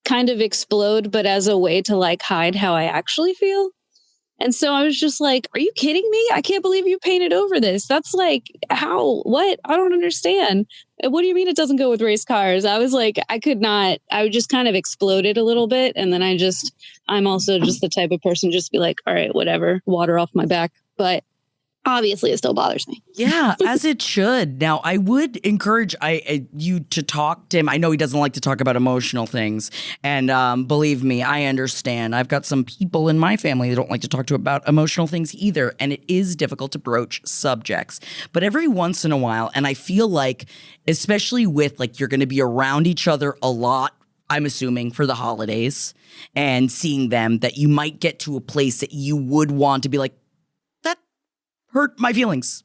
kind of explode, but as a way to like hide how I actually feel. And so I was just like, are you kidding me? I can't believe you painted over this. That's like, how, what? I don't understand. What do you mean it doesn't go with race cars? I was like, I just kind of exploded a little bit. And then I'm also just the type of person just be like, all right, whatever, water off my back. But obviously it still bothers me. Yeah, as it should. Now, I would encourage you to talk to him. I know he doesn't like to talk about emotional things. And believe me, I understand. I've got some people in my family that don't like to talk to about emotional things either. And it is difficult to broach subjects. But every once in a while, and I feel like, especially with like you're going to be around each other a lot, I'm assuming, for the holidays, and seeing them, that you might get to a place that you would want to be like, hurt my feelings,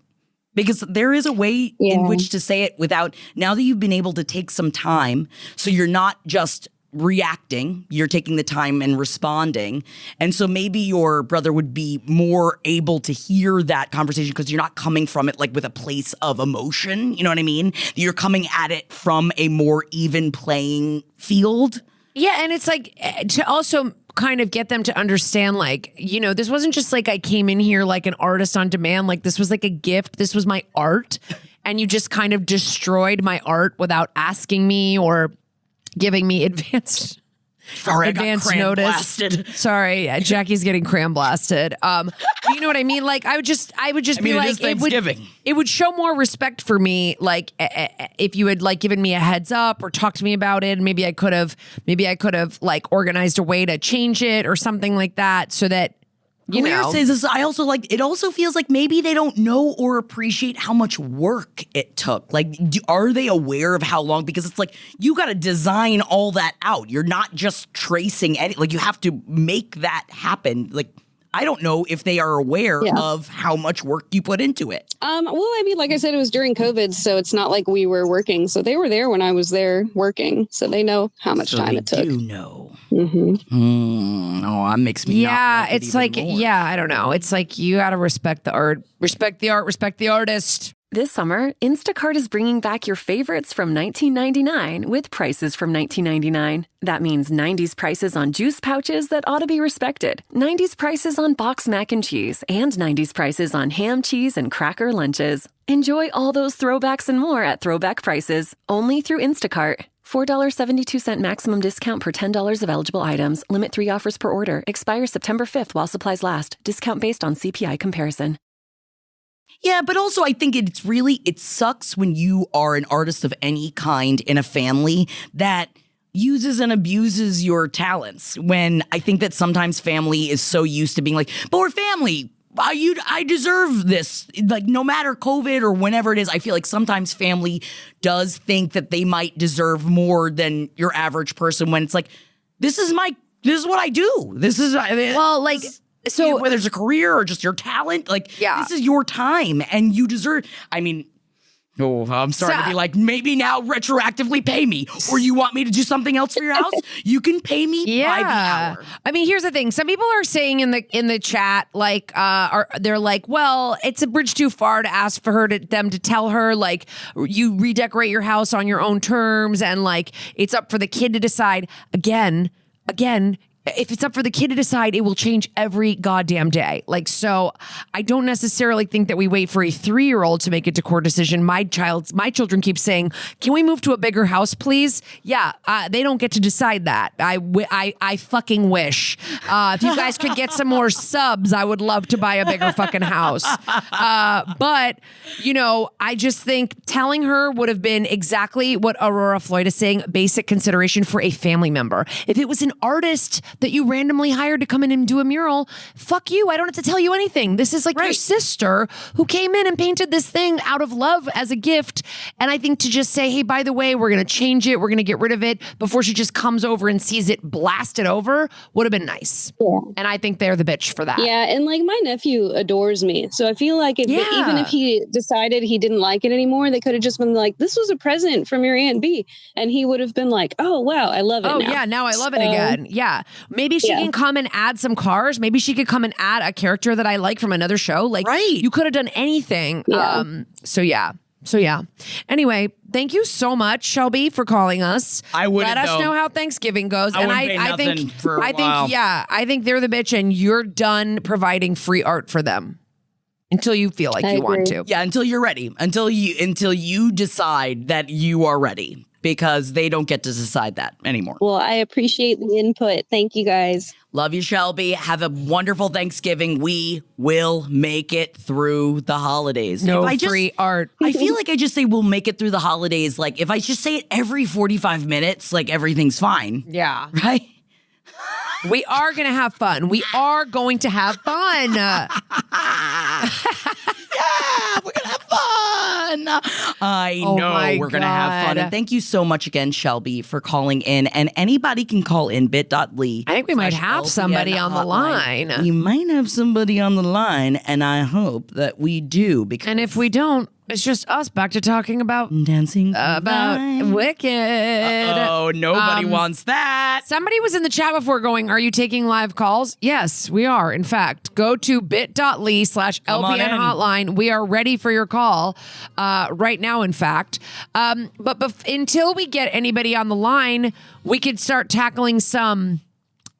because there is a way in which to say it without, now that you've been able to take some time, so you're not just reacting, you're taking the time and responding. And so maybe your brother would be more able to hear that conversation because you're not coming from it like with a place of emotion. You know what I mean? You're coming at it from a more even playing field. Yeah, and it's like to also kind of get them to understand, like, you know, this wasn't just like I came in here like an artist on demand. Like, this was like a gift. This was my art. And you just kind of destroyed my art without asking me or giving me advanced notice. Sorry, Jackie's getting cram blasted. You know what I mean? Like, I would just be like, it would show more respect for me, like if you had like given me a heads up or talked to me about it. And maybe I could have like organized a way to change it or something like that, so that, you know. Says this, I also like, it also feels like maybe they don't know or appreciate how much work it took. Like, are they aware of how long? Because it's like, you got to design all that out. You're not just tracing any, like, you have to make that happen. Like, I don't know if they are aware of how much work you put into it. Well, I mean, like I said, it was during COVID, so it's not like we were working. So they were there when I was there working, so they know how much time it took. They do know. Mm-hmm. Oh, that makes me. Yeah, it's like more. Yeah, I don't know. It's like you got to respect the art, respect the artist. This summer, Instacart is bringing back your favorites from 1999 with prices from 1999. That means 90s prices on juice pouches that ought to be respected, 90s prices on boxed mac and cheese, and 90s prices on ham, cheese, and cracker lunches. Enjoy all those throwbacks and more at throwback prices, only through Instacart. $4.72 maximum discount per $10 of eligible items. Limit 3 offers per order. Expires September 5th while supplies last. Discount based on CPI comparison. Yeah, but also I think it sucks when you are an artist of any kind in a family that uses and abuses your talents. When I think that sometimes family is so used to being like, but we're family. I deserve this. Like, no matter COVID or whenever it is, I feel like sometimes family does think that they might deserve more than your average person, when it's like, this is what I do. So whether it's a career or just your talent, like, this is your time and you deserve, I mean, I'm sorry to be like, maybe now retroactively pay me, or you want me to do something else for your house? You can pay me by the hour. I mean, here's the thing. Some people are saying in the chat, like, they're like, well, it's a bridge too far to ask for them to tell her, like, you redecorate your house on your own terms, and like, it's up for the kid to decide. Again, if it's up for the kid to decide, it will change every goddamn day. Like, so I don't necessarily think that we wait for a 3-year-old to make a decor decision. My children keep saying, can we move to a bigger house, please? Yeah, they don't get to decide that. I fucking wish. If you guys could get some more subs, I would love to buy a bigger fucking house. But, you know, I just think telling her would have been exactly what Aurora Floyd is saying, basic consideration for a family member. If it was an artist that you randomly hired to come in and do a mural. Fuck you. I don't have to tell you anything. This is like your sister who came in and painted this thing out of love as a gift. And I think to just say, hey, by the way, we're going to change it. We're going to get rid of it before she just comes over and sees it blasted over would have been nice. Yeah. And I think they're the bitch for that. Yeah. And like my nephew adores me. So I feel like even if he decided he didn't like it anymore, they could have just been like, this was a present from your Aunt B. And he would have been like, oh, wow, I love it now. Yeah, now I love it again. Yeah. Maybe she can come and add some cars. Maybe she could come and add a character that I like from another show. Like, you could have done anything. Yeah. So yeah. Anyway, thank you so much, Shelby, for calling us. I wouldn't. Let us know how Thanksgiving goes. I think they're the bitch, and you're done providing free art for them until you feel like you want to. Yeah, until you're ready. Until you decide that you are ready, because they don't get to decide that anymore. Well, I appreciate the input. Thank you, guys. Love you, Shelby. Have a wonderful Thanksgiving. We will make it through the holidays. No free art. I feel like I just say we'll make it through the holidays. Like if I just say it every 45 minutes, like everything's fine. Yeah. Right? We are going to have fun. We are going to have fun. Yeah, we're going to have fun. I know we're going to have fun. And thank you so much again, Shelby, for calling in. And anybody can call in bit.ly. I think we might have somebody on the line. We might have somebody on the line, and I hope that we do. And if we don't, it's just us back to talking about dancing about Wicked. Oh, nobody wants that. Somebody was in the chat before going, are you taking live calls? Yes, we are. In fact, go to bit.ly/LPN hotline. We are ready for your call right now, in fact. But until we get anybody on the line, we could start tackling some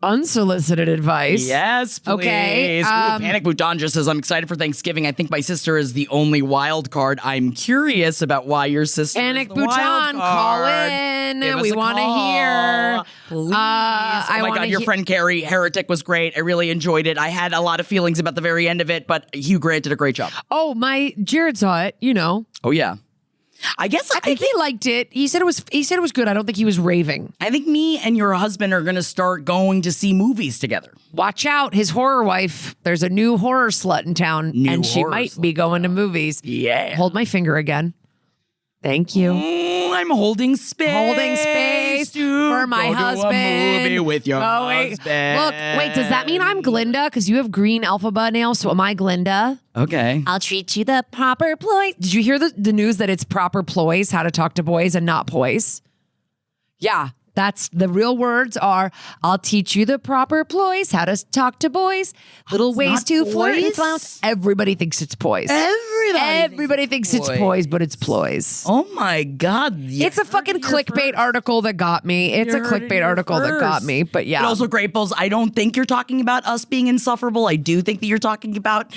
unsolicited advice. Yes, please. Okay. Panic Bhutan just says, I'm excited for Thanksgiving. I think my sister is the only wild card. I'm curious about why your sister Panic is the Bhutan, wild call card. in. We want to hear. Please. Oh my God, your friend Carrie, Heretic, was great. I really enjoyed it. I had a lot of feelings about the very end of it, but Hugh Grant did a great job. Oh, Jared saw it, Oh, yeah. I think he liked it. He said it was good. I don't think he was raving. I think me and your husband are going to start going to see movies together. Watch out, his horror wife. There's a new horror slut in town, and she might be going to movies. Yeah. Hold my finger again. Thank you. I'm holding space. For my husband. To a movie with your husband. Look, wait, does that mean I'm Glinda? Because you have green alphabet nails, so am I Glinda? Okay. I'll treat you the proper ploys. Did you hear the news that it's proper ploys, how to talk to boys and not poise? Yeah. That's the real words are, I'll teach you the proper ploys, how to talk to boys, little ways to flirt and flounce. Everybody thinks it's poise. Everybody thinks it's poise, but it's ploys. Oh my God. It's a fucking clickbait article that got me. It's a clickbait article that got me, but yeah. But also, Great Balls, I don't think you're talking about us being insufferable. I do think that you're talking about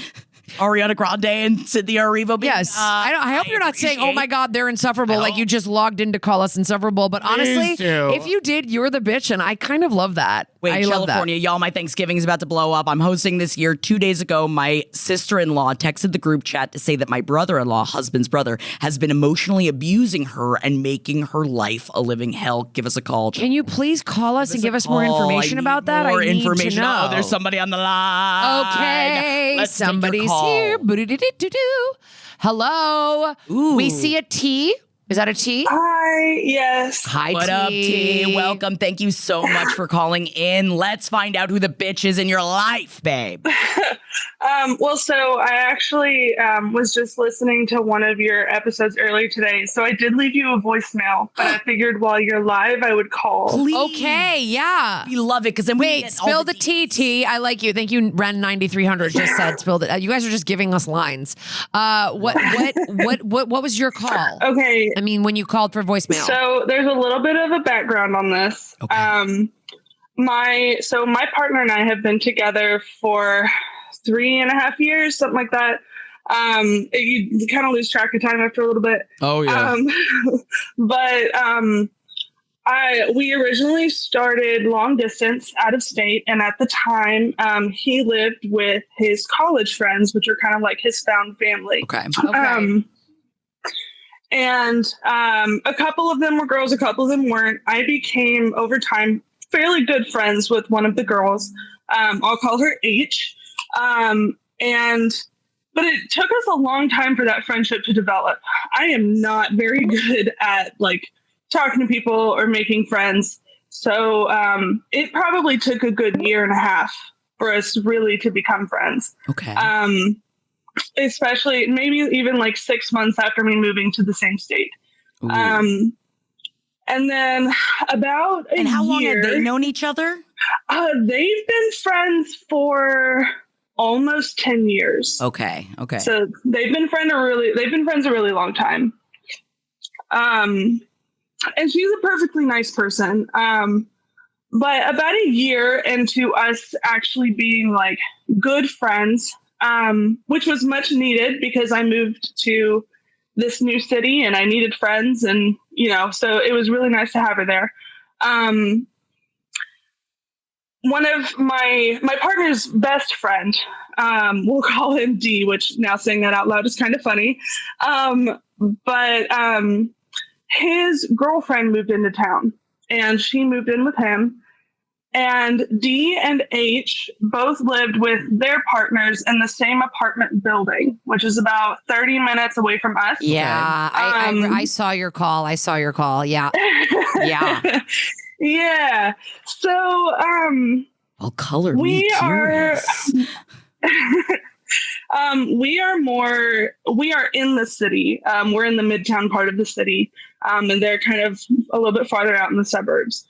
Ariana Grande and Cynthia Erivo. Yes. I hope you're not saying, oh my God, they're insufferable. Like you just logged in to call us insufferable. But honestly, if you did, you're the bitch. And I kind of love that. Wait, California, y'all, my Thanksgiving is about to blow up. I'm hosting this year. 2 days ago, my sister-in-law texted the group chat to say that my brother-in-law, husband's brother, has been emotionally abusing her and making her life a living hell. Give us a call. Can you please call us and give us more information about that? More I need information. to know. Oh, there's somebody on the line. Okay. Somebody's here. Hello. Ooh. We see a T. Is that a T? Hi, yes. Hi, What up, T? Welcome. Thank you so much for calling in. Let's find out who the bitch is in your life, babe. Well, so I actually was just listening to one of your episodes earlier today. So I did leave you a voicemail, but I figured while you're live, I would call. Please. Okay, yeah. We love it because then we get spill the tea, T. I like you. Thank you, Ren 9300 just said spill it. You guys are just giving us lines. What was your call? Okay. I mean, when you called for voicemail. So there's a little bit of a background on this. Okay. My partner and I have been together for 3.5 years, something like that. You kind of lose track of time after a little bit. Oh yeah. We originally started long distance out of state, and at the time, he lived with his college friends, which are kind of like his found family. Okay. And a couple of them were girls, a couple of them weren't. I became, over time, fairly good friends with one of the girls. I'll call her H. But it took us a long time for that friendship to develop. I am not very good at like talking to people or making friends. So it probably took a good year and a half for us really to become friends. Okay. Especially maybe even like 6 months after me moving to the same state. Ooh. And then about a year. And how long have they known each other? They've been friends for almost 10 years. Okay. So they've been friends a really long time. And she's a perfectly nice person. But about a year into us actually being like good friends, which was much needed because I moved to this new city and I needed friends, and so it was really nice to have her there. One of my partner's best friend, we'll call him D, which now saying that out loud is kind of funny. But his girlfriend moved into town and she moved in with him. And D and H both lived with their partners in the same apartment building, which is about 30 minutes away from us. Yeah, I saw your call. Yeah. Yeah. Yeah. So, well, color me curious. We are in the city. We're in the midtown part of the city. And they're kind of a little bit farther out in the suburbs.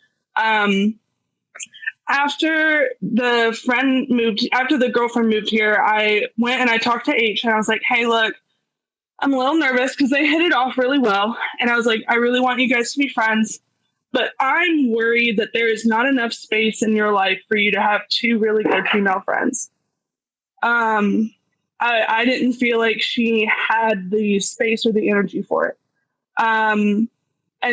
After the girlfriend moved here, I went and I talked to H and I was like, hey, look, I'm a little nervous because they hit it off really well. And I was like, I really want you guys to be friends, but I'm worried that there is not enough space in your life for you to have two really good female friends. I didn't feel like she had the space or the energy for it. And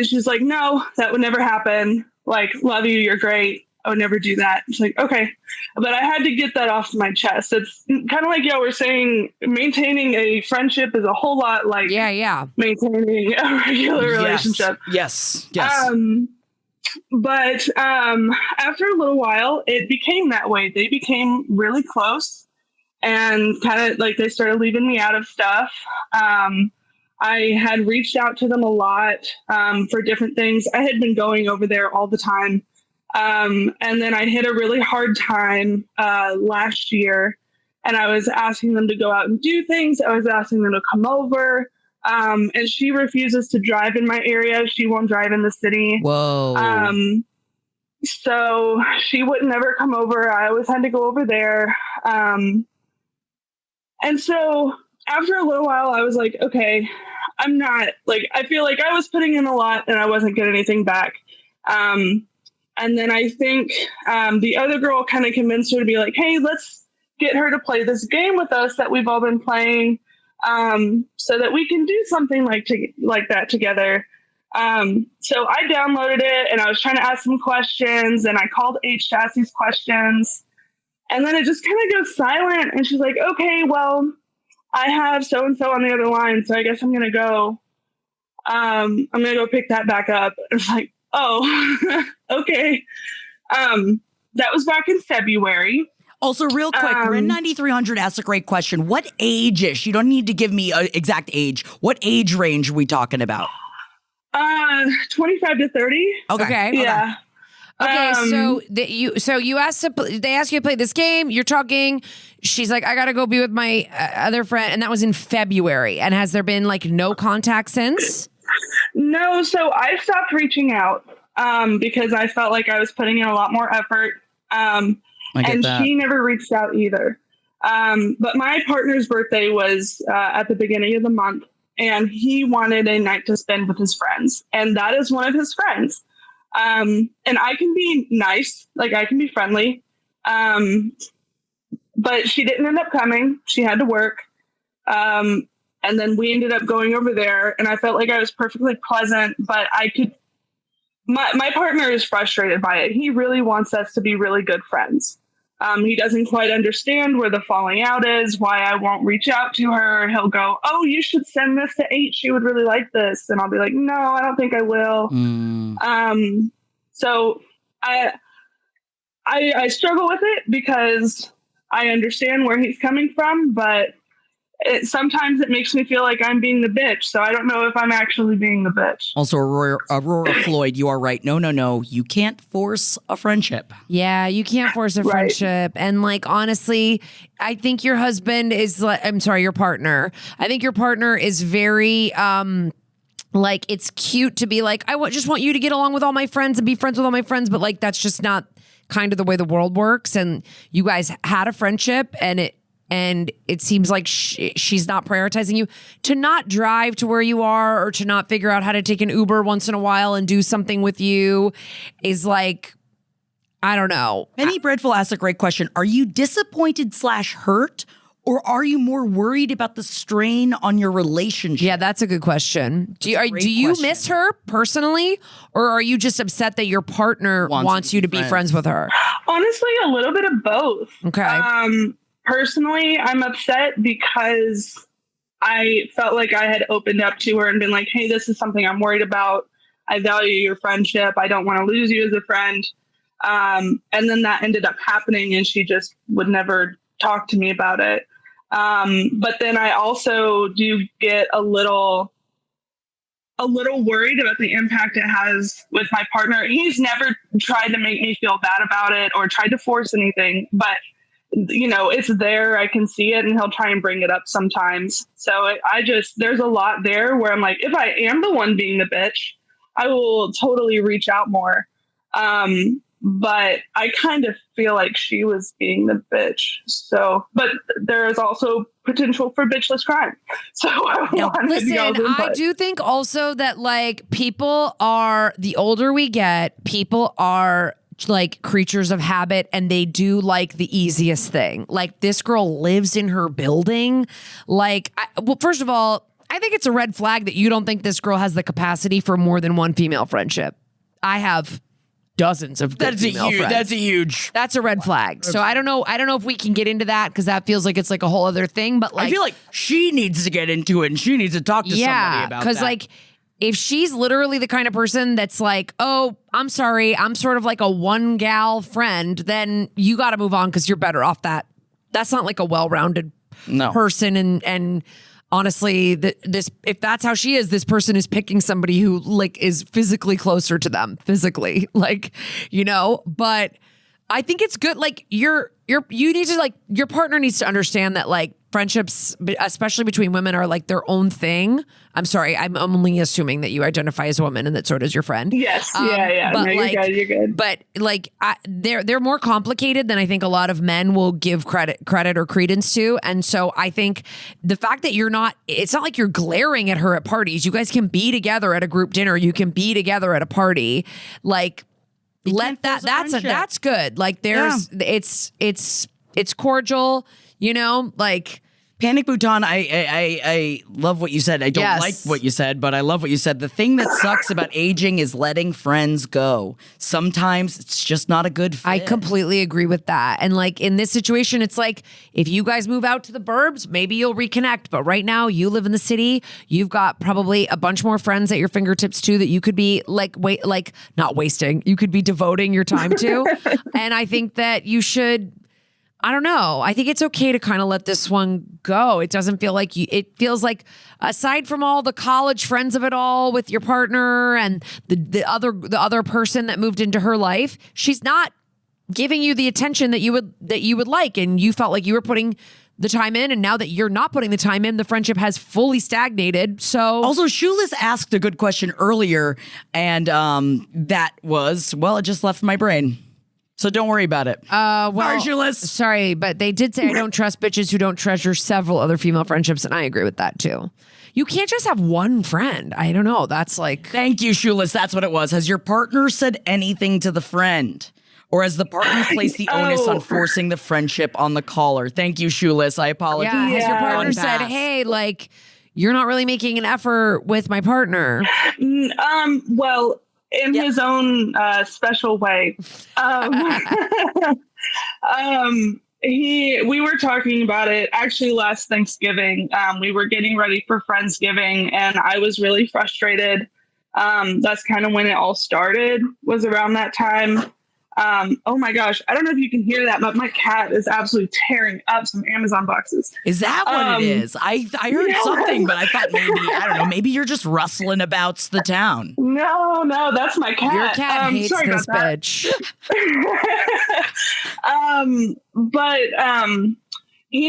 she's like, no, that would never happen. Like, love you. You're great. I would never do that. It's like, okay. But I had to get that off my chest. It's kind of like y'all were saying, maintaining a friendship is a whole lot like maintaining a regular relationship. Yes. But after a little while, it became that way. They became really close and kind of like they started leaving me out of stuff. I had reached out to them a lot for different things. I had been going over there all the time. And then I hit a really hard time last year, and I was asking them to go out and do things. I was asking them to come over, and she refuses to drive in my area. She won't drive in the city. Whoa. So she would never come over. I always had to go over there. And so after a little while, I was like, okay, I'm not like, I feel like I was putting in a lot and I wasn't getting anything back. And then I think the other girl kind of convinced her to be like, hey, let's get her to play this game with us that we've all been playing so that we can do something like that together. So I downloaded it and I was trying to ask some questions and I called H to ask these questions. And then it just kind of goes silent. And she's like, okay, well, I have so-and-so on the other line. So I guess I'm going to go. I'm going to go pick that back up. And it's like, oh, okay. That was back in February. Also, real quick, Rin 9300 asked a great question. What age-ish? You don't need to give me an exact age. What age range are we talking about? 25 to 30. Okay. Yeah. Okay, so you asked they asked you to play this game. You're talking. She's like, I gotta go be with my other friend, and that was in February. And has there been like no contact since? No, so I stopped reaching out because I felt like I was putting in a lot more effort. And she never reached out either. But my partner's birthday was at the beginning of the month, and he wanted a night to spend with his friends, and that is one of his friends. And I can be nice, like I can be friendly. But she didn't end up coming. She had to work. And then we ended up going over there and I felt like I was perfectly pleasant, but my partner is frustrated by it. He really wants us to be really good friends. He doesn't quite understand where the falling out is, why I won't reach out to her. He'll go, oh, you should send this to H. She would really like this. And I'll be like, no, I don't think I will. So I struggle with it because I understand where he's coming from, but sometimes it makes me feel like I'm being the bitch. So I don't know if I'm actually being the bitch. Also, Aurora Floyd, you are right. No. You can't force a friendship. Yeah, you can't force a friendship. And like, honestly, I think your husband is your partner. I think your partner is very, like, it's cute to be like, just want you to get along with all my friends and be friends with all my friends. But like, that's just not kind of the way the world works. And you guys had a friendship and it seems like she's not prioritizing you. To not drive to where you are or to not figure out how to take an Uber once in a while and do something with you is like, I don't know. Penny Breadful asked a great question. Are you disappointed / hurt, or are you more worried about the strain on your relationship? Yeah, that's a good question. Do you miss her personally, or are you just upset that your partner wants you to be friends with her? Honestly, a little bit of both. Okay. Personally, I'm upset because I felt like I had opened up to her and been like, hey, this is something I'm worried about. I value your friendship. I don't want to lose you as a friend. And then that ended up happening and she just would never talk to me about it. But then I also do get a little worried about the impact it has with my partner. He's never tried to make me feel bad about it or tried to force anything, but you know, it's there. I can see it and he'll try and bring it up sometimes. So there's a lot there where I'm like, if I am the one being the bitch, I will totally reach out more. But I kind of feel like she was being the bitch. So, but there is also potential for bitchless crime. So I do think also that like the older we get, people are like creatures of habit and they do like the easiest thing. Like this girl lives in her building. Like, first of all, I think it's a red flag that you don't think this girl has the capacity for more than one female friendship. I have dozens of female friends. That's a red flag. So I don't know if we can get into that because that feels like it's like a whole other thing. But like, I feel like she needs to get into it and she needs to talk to somebody about that. Because like, if she's literally the kind of person that's like, oh, I'm sorry, I'm sort of like a one gal friend, then you got to move on because you're better off that. That's not like a well-rounded person. And honestly, if that's how she is, this person is picking somebody who like is physically closer to them, like, you know, but I think it's good. Like you need to like, your partner needs to understand that like friendships, especially between women, are like their own thing. I'm sorry, I'm only assuming that you identify as a woman and that so does your friend. Yes, yeah. But no, you're good. But like, they're more complicated than I think a lot of men will give credit or credence to. And so I think the fact that it's not like you're glaring at her at parties. You guys can be together at a group dinner. You can be together at a party. Like, that's good. Like it's cordial, you know, like. Panic Bhutan, I love what you said. I don't like what you said, but I love what you said. The thing that sucks about aging is letting friends go. Sometimes it's just not a good fit. I completely agree with that. And like in this situation, it's like if you guys move out to the burbs, maybe you'll reconnect. But right now you live in the city. You've got probably a bunch more friends at your fingertips too that you could be not wasting. You could be devoting your time to. And I think that you should. I don't know. I think it's okay to kind of let this one go. It doesn't feel like it feels like aside from all the college friends of it all with your partner and the other person that moved into her life, she's not giving you the attention that you would like. And you felt like you were putting the time in. And now that you're not putting the time in, the friendship has fully stagnated. So also Shoeless asked a good question earlier. And that was, well, it just left my brain. So don't worry about it. Sorry, but they did say I don't trust bitches who don't treasure several other female friendships, and I agree with that too. You can't just have one friend. I don't know. That's like... Thank you, Shoeless. That's what it was. Has your partner said anything to the friend? Or has the partner placed the onus on forcing the friendship on the caller? Thank you, Shoeless. I apologize. Yeah. Has your partner said, hey, like, you're not really making an effort with my partner? Well... in his own special way. We were talking about it actually last Thanksgiving. We were getting ready for Friendsgiving and I was really frustrated. That's kind of when it all started, was around that time. Oh my gosh, I don't know if you can hear that, but my cat is absolutely tearing up some Amazon boxes. Is that what it is? I heard yeah. something, but I thought maybe, I don't know, maybe you're just rustling about the town. No, that's my cat. Your cat hates sorry this about that. bitch.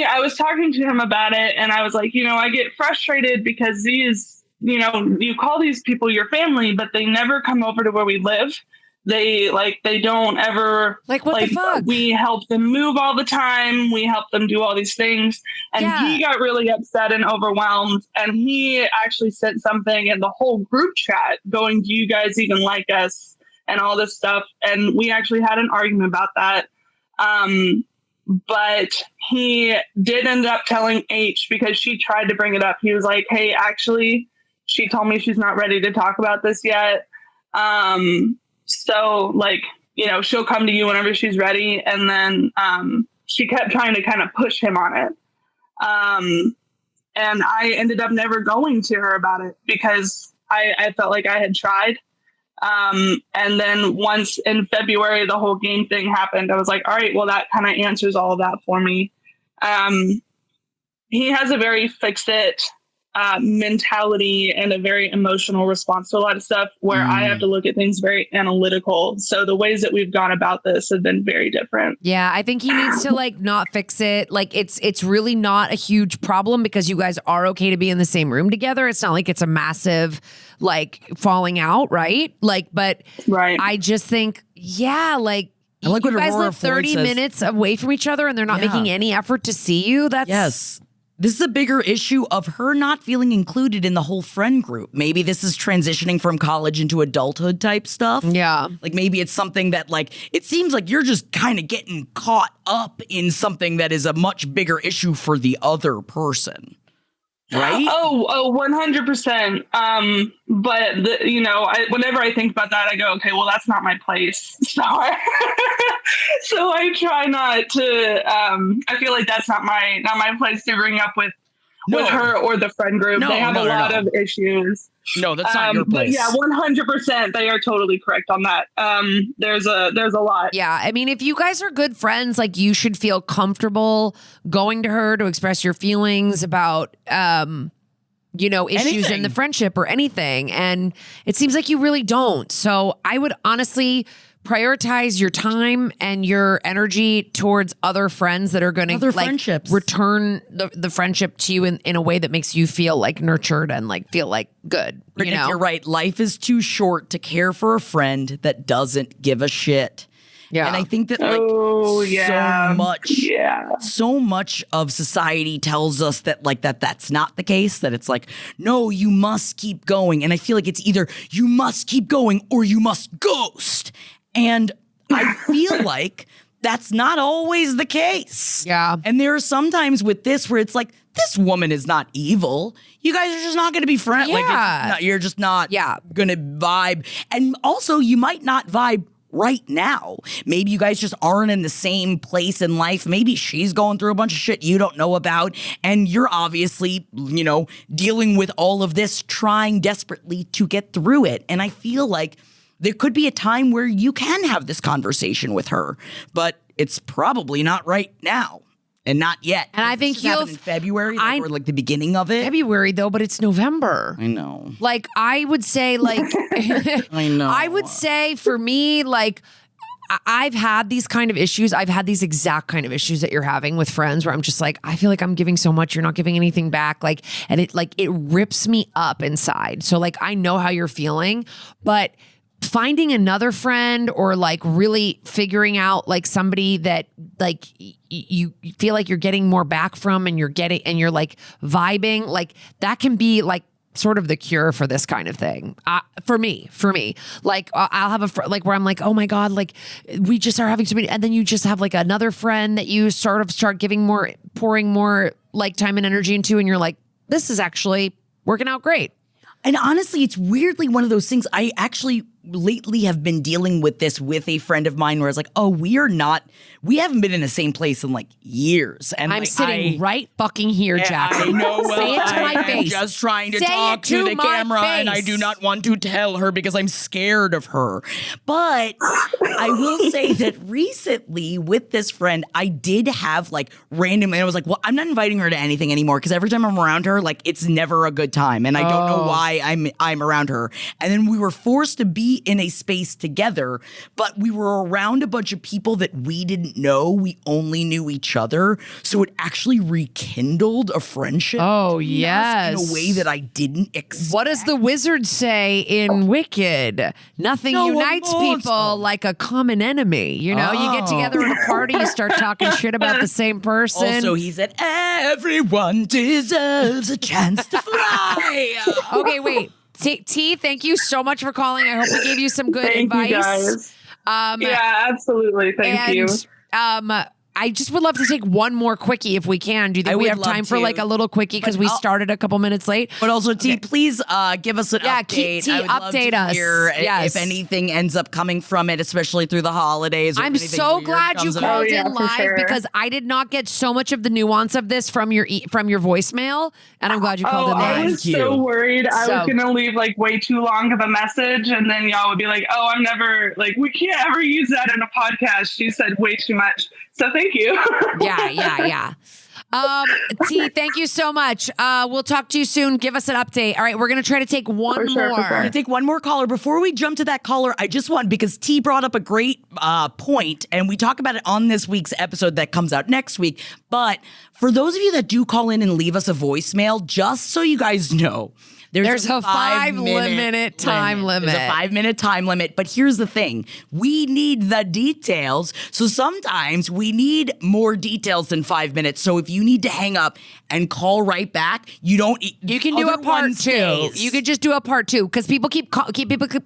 I was talking to him about it, and I was like, I get frustrated because these, you call these people your family, but they never come over to where we live. They don't ever, like, what the fuck? We help them move all the time. We help them do all these things. And he got really upset and overwhelmed. And he actually sent something in the whole group chat going, do you guys even like us? And all this stuff. And we actually had an argument about that. But he did end up telling H, because she tried to bring it up. He was like, hey, actually, she told me she's not ready to talk about this yet. So she'll come to you whenever she's ready. And then she kept trying to kind of push him on it. And I ended up never going to her about it because I felt like I had tried. And then once in February, the whole game thing happened, I was like, all right, well, that kind of answers all of that for me. He has a very fix-it mentality and a very emotional response to a lot of stuff where I have to look at things very analytical. So the ways that we've gone about this have been very different. Yeah, I think he needs to not fix it. It's really not a huge problem because you guys are okay to be in the same room together. It's not like it's a massive falling out, right? But right. I just think, I like you what guys Aurora live 30 Floyd says. minutes away from each other and they're not making any effort to see you. That's yes. This is a bigger issue of her not feeling included in the whole friend group. Maybe this is transitioning from college into adulthood type stuff. Yeah. Maybe it's something that it seems like you're just kind of getting caught up in something that is a much bigger issue for the other person. Right? Oh, 100%. But whenever I think about that, I go, okay, well, that's not my place. So I try not to, I feel like that's not my place to bring up with her or the friend group. They have a lot of issues. No, that's not your place. But yeah, 100%. They are totally correct on that. There's a lot. Yeah. I mean, if you guys are good friends, you should feel comfortable going to her to express your feelings about, issues in the friendship or anything. And it seems like you really don't. So I would honestly prioritize your time and your energy towards other friends that are going to friendships. Return the friendship to you in a way that makes you feel nurtured and feel good. You're right. Life is too short to care for a friend that doesn't give a shit. Yeah. And I think that so much of society tells us that that's not the case, that it's no, you must keep going. And I feel like it's either you must keep going or you must ghost. And I feel like that's not always the case. Yeah. And there are some times with this where it's this woman is not evil. You guys are just not going to be friends. Yeah. You're just not going to vibe. And also, you might not vibe right now. Maybe you guys just aren't in the same place in life. Maybe she's going through a bunch of shit you don't know about. And you're obviously, dealing with all of this, trying desperately to get through it. And I feel like there could be a time where you can have this conversation with her, but it's probably not right now. And not yet. And I think you'll in February or the beginning of it. February though, but it's November. I know. I would say I know. I would say for me, I've had these kind of issues. I've had these exact kind of issues that you're having with friends where I'm just I feel like I'm giving so much, you're not giving anything back. And it rips me up inside. So I know how you're feeling, but finding another friend or really figuring out somebody that you feel like you're getting more back from and you're vibing, that can be sort of the cure for this kind of thing. For me, I'll have a where I'm oh my God, we just are having so many, and then you just have another friend that you sort of start pouring more time and energy into, and you're this is actually working out great. And honestly, it's weirdly one of those things I actually lately have been dealing with this with a friend of mine where it's like, oh, we haven't been in the same place in like years. And I'm sitting right fucking here, Jackie. I know. Say it to my I'm face. just trying to Say talk it to the my camera, face. and I do not want to tell her because I'm scared of her. But I will say that recently with this friend, I did have like randomly, I was like, well, I'm not inviting her to anything anymore because every time I'm around her, like it's never a good time. And I don't know why I'm around her. And then we were forced to be in a space together, but we were around a bunch of people that we didn't know. We only knew each other. So it actually rekindled a friendship. Oh, between us yes. in a way that I didn't expect. What does the wizard say in Wicked? Nothing No unites one wants people them. like a common enemy. You know, you get together at a party, you start talking shit about the same person. Also, he said, everyone deserves a chance to fly. Okay, wait. T, thank you so much for calling. I hope we gave you some good Thank advice. you guys. Yeah, absolutely. Thank you. I just would love to take one more quickie if we can. Do you I think we would have love time for to. like a little quickie because But we I'll- started a couple minutes late? But also, T, please give us an update. T, I would love update to us. hear Yes. if anything ends up coming from it, especially through the holidays. Or I'm if anything so weird glad you comes of called it. in live because I did not get so much of the nuance of this from your voicemail, and I'm glad you called in I live. was so worried I was going to leave like way too long of a message, and then y'all would be like, oh, I'm never, like, we can't ever use that in a podcast. You said way too much. So thank you. Yeah. T, thank you so much. We'll talk to you soon. Give us an update. All right, we're going to try to take one more. We're going to take one more caller. Before we jump to that caller, I just want, because T brought up a great point, and we talk about it on this week's episode that comes out next week. But for those of you that do call in and leave us a voicemail, just so you guys know, there's a 5-minute time limit. There's a 5-minute time limit. But here's the thing. We need the details. So sometimes we need more details than 5 minutes. So if you need to hang up and call right back, you don't. You can do a part two. You could just do a part two because people keep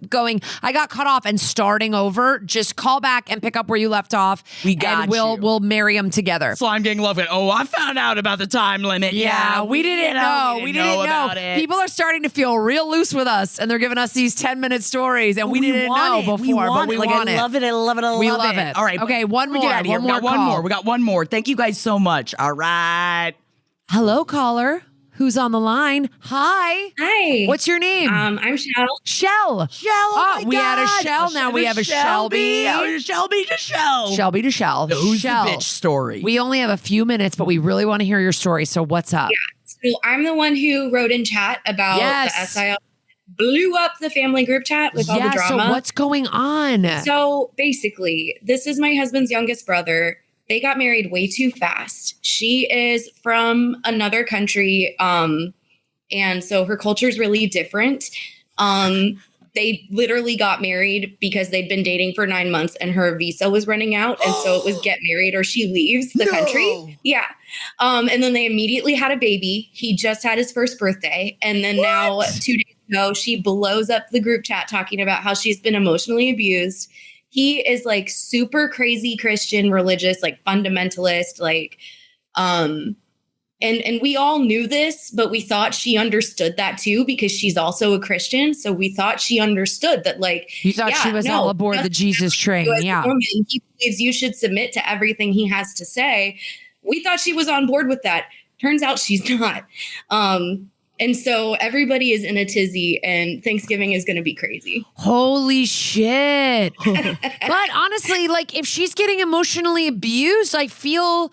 going. I got cut off and starting over. Just call back and pick up where you left off. We got and we'll marry them together. Slime Gang Love It. Oh, I found out about the time limit. Yeah, we didn't know. We didn't know about it. People are starting to feel real loose with us, and they're giving us these 10-minute stories, and we didn't know before, but we want it. I love it. I love it. We love it. All right. Okay, one more. Get out of here. One We got more one call. more. We got one more. Thank you guys so much. All right. Hello, caller. Who's on the line? Hi. Hi. What's your name? I'm Shell. Shell. Oh, we had a Shell. Now we have a Shelby. Shelby to Shell. Shelby to Shell. Who's Shell. the bitch story? We only have a few minutes, but we really want to hear your story. So what's up? Yeah. So I'm the one who wrote in chat about the SIL. Blew up the family group chat with all the drama. So what's going on? So basically, this is my husband's youngest brother. They got married way too fast. She is from another country. And so her culture is really different. They literally got married because they'd been dating for 9 months and her visa was running out. And so it was get married or she leaves the country. Yeah. And then they immediately had a baby. He just had his first birthday. And then now 2 days ago, she blows up the group chat talking about how she's been emotionally abused. He is like super crazy Christian, religious, like fundamentalist, like, and we all knew this, but we thought she understood that too, because she's also a Christian. So we thought she understood that, like, you thought she was all aboard the Jesus train. Yeah. Woman, he believes you should submit to everything he has to say. We thought she was on board with that. Turns out she's not. And so everybody is in a tizzy and Thanksgiving is going to be crazy. Holy shit. But honestly, like if she's getting emotionally abused, I feel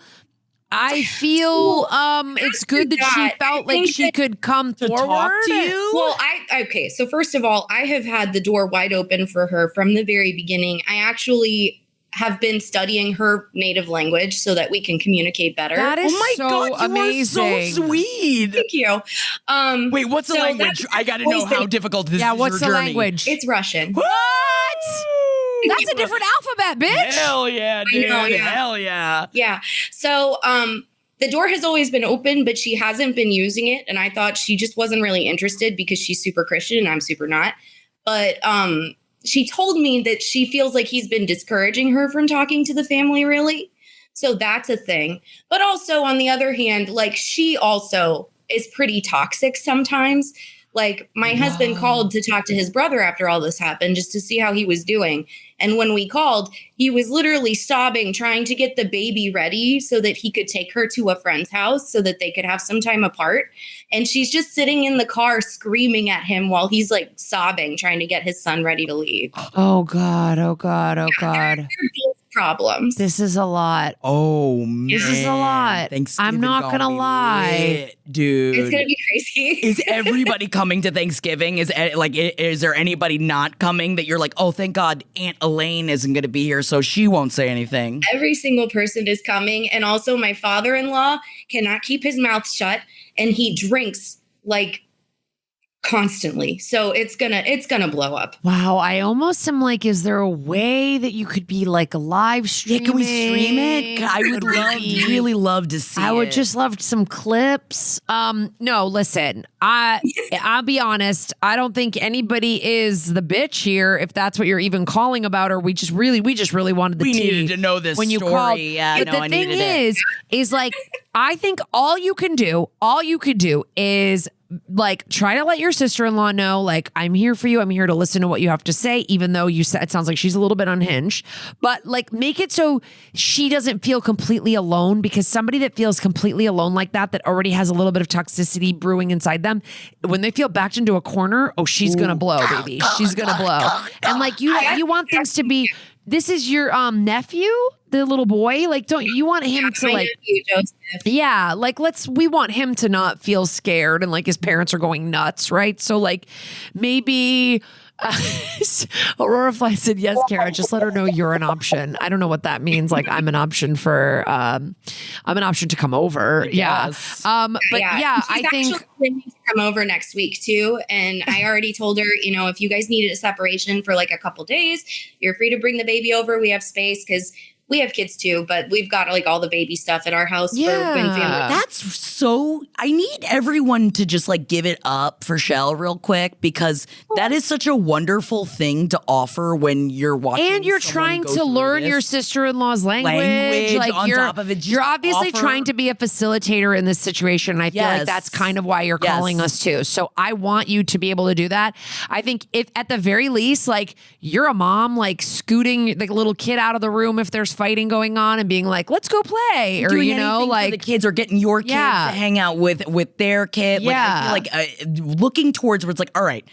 it's good that she felt like she could come forward talk to you. Well, okay. So first of all, I have had the door wide open for her from the very beginning. I actually have been studying her native language so that we can communicate better. That is God, amazing. Are so sweet. Thank you. Wait, what's the language? I got to know how difficult this is. Yeah, what's your the journey. language? It's Russian. What? That's a different alphabet, bitch. Hell yeah, dude. Hell yeah. Yeah. So, the door has always been open, but she hasn't been using it. And I thought she just wasn't really interested because she's super Christian and I'm super not. But, she told me that she feels like he's been discouraging her from talking to the family, really. So that's a thing. But also, on the other hand, like she also is pretty toxic sometimes. Like, my husband called to talk to his brother after all this happened, just to see how he was doing. And when we called, he was literally sobbing, trying to get the baby ready so that he could take her to a friend's house so that they could have some time apart. And she's just sitting in the car screaming at him while he's like sobbing, trying to get his son ready to leave. Oh God. Oh God. Oh God. They're both problems. This is a lot. Oh man, This is a lot. Thanksgiving I'm not gonna be lie. lit, dude. It's going to be crazy. Is everybody coming to Thanksgiving? Is there anybody not coming that you're like, oh, thank God Aunt Elaine isn't going to be here, so she won't say anything? Every single person is coming. And also my father-in-law cannot keep his mouth shut, and he drinks like constantly. So it's gonna blow up. Wow, I almost am like, is there a way that you could be like live streaming? Yeah, can we stream it? I would really love to see it. I would just love some clips. No, listen, I'll be honest. I don't think anybody is the bitch here, if that's what you're even calling about, or we just really wanted the tea. We needed to know this when you story. called. Yeah, but no, the I thing needed is like, I think all you could do is like try to let your sister-in-law know, like, I'm here for you. I'm here to listen to what you have to say, even though you said it sounds like she's a little bit unhinged. But like, make it so she doesn't feel completely alone, because somebody that feels completely alone like that already has a little bit of toxicity brewing inside them, when they feel backed into a corner, oh, she's gonna blow, baby. She's gonna blow. And like, you want things to be. This is your nephew, the little boy. Like, don't you want him to like? Nephew, Joseph. Yeah, like we want him to not feel scared and like his parents are going nuts, right? So like maybe Aurora Fly said, yes, Kara, just let her know you're an option. I don't know what that means. Like, I'm an option to come over. Yes. Yeah. But yeah, she's I think actually planning to come over next week too. And I already told her, if you guys needed a separation for like a couple days, you're free to bring the baby over. We have space, because we have kids too, but we've got like all the baby stuff at our house for when family. That's so, I need everyone to just like give it up for Shell real quick, because that is such a wonderful thing to offer when you're watching. And you're someone trying go to through learn this. your sister-in-law's language. Like on top of it. You're obviously offer- trying to be a facilitator in this situation. And I feel like that's kind of why you're calling us too. So I want you to be able to do that. I think if at the very least, like, you're a mom, like scooting like a little kid out of the room if there's fighting going on and being like, let's go play. Or, doing like for the kids, or getting your kids to hang out with their kid. Like, I feel like looking towards where it's like, all right,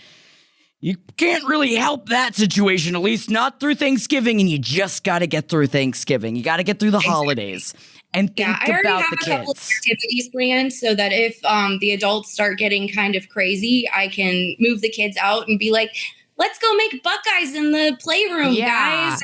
you can't really help that situation, at least not through Thanksgiving, and you just got to get through Thanksgiving. You got to get through the holidays and think I already about have the a couple of kids. activities planned, so that if the adults start getting kind of crazy, I can move the kids out and be like, let's go make Buckeyes in the playroom, guys.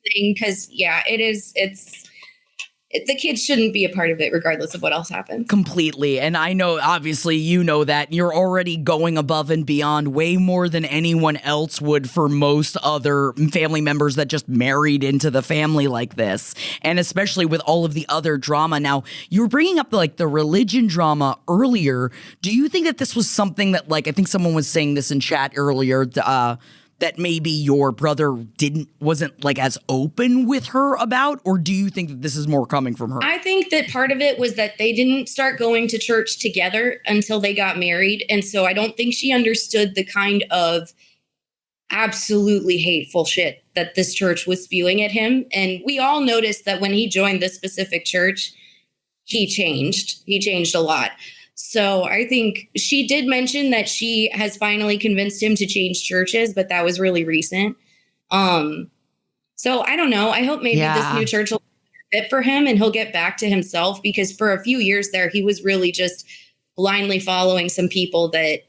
Because the kids shouldn't be a part of it, regardless of what else happens. Completely. And I know, obviously, you know that you're already going above and beyond way more than anyone else would for most other family members that just married into the family like this. And especially with all of the other drama. Now, you were bringing up like the religion drama earlier. Do you think that this was something that, like, I think someone was saying this in chat earlier, that maybe your brother wasn't like as open with her about, or do you think that this is more coming from her? I think that part of it was that they didn't start going to church together until they got married. And so I don't think she understood the kind of absolutely hateful shit that this church was spewing at him. And we all noticed that when he joined this specific church, he changed. He changed a lot. So I think she did mention that she has finally convinced him to change churches, but that was really recent. So I don't know. I hope maybe this new church will be a fit for him and he'll get back to himself, because for a few years there, he was really just blindly following some people that,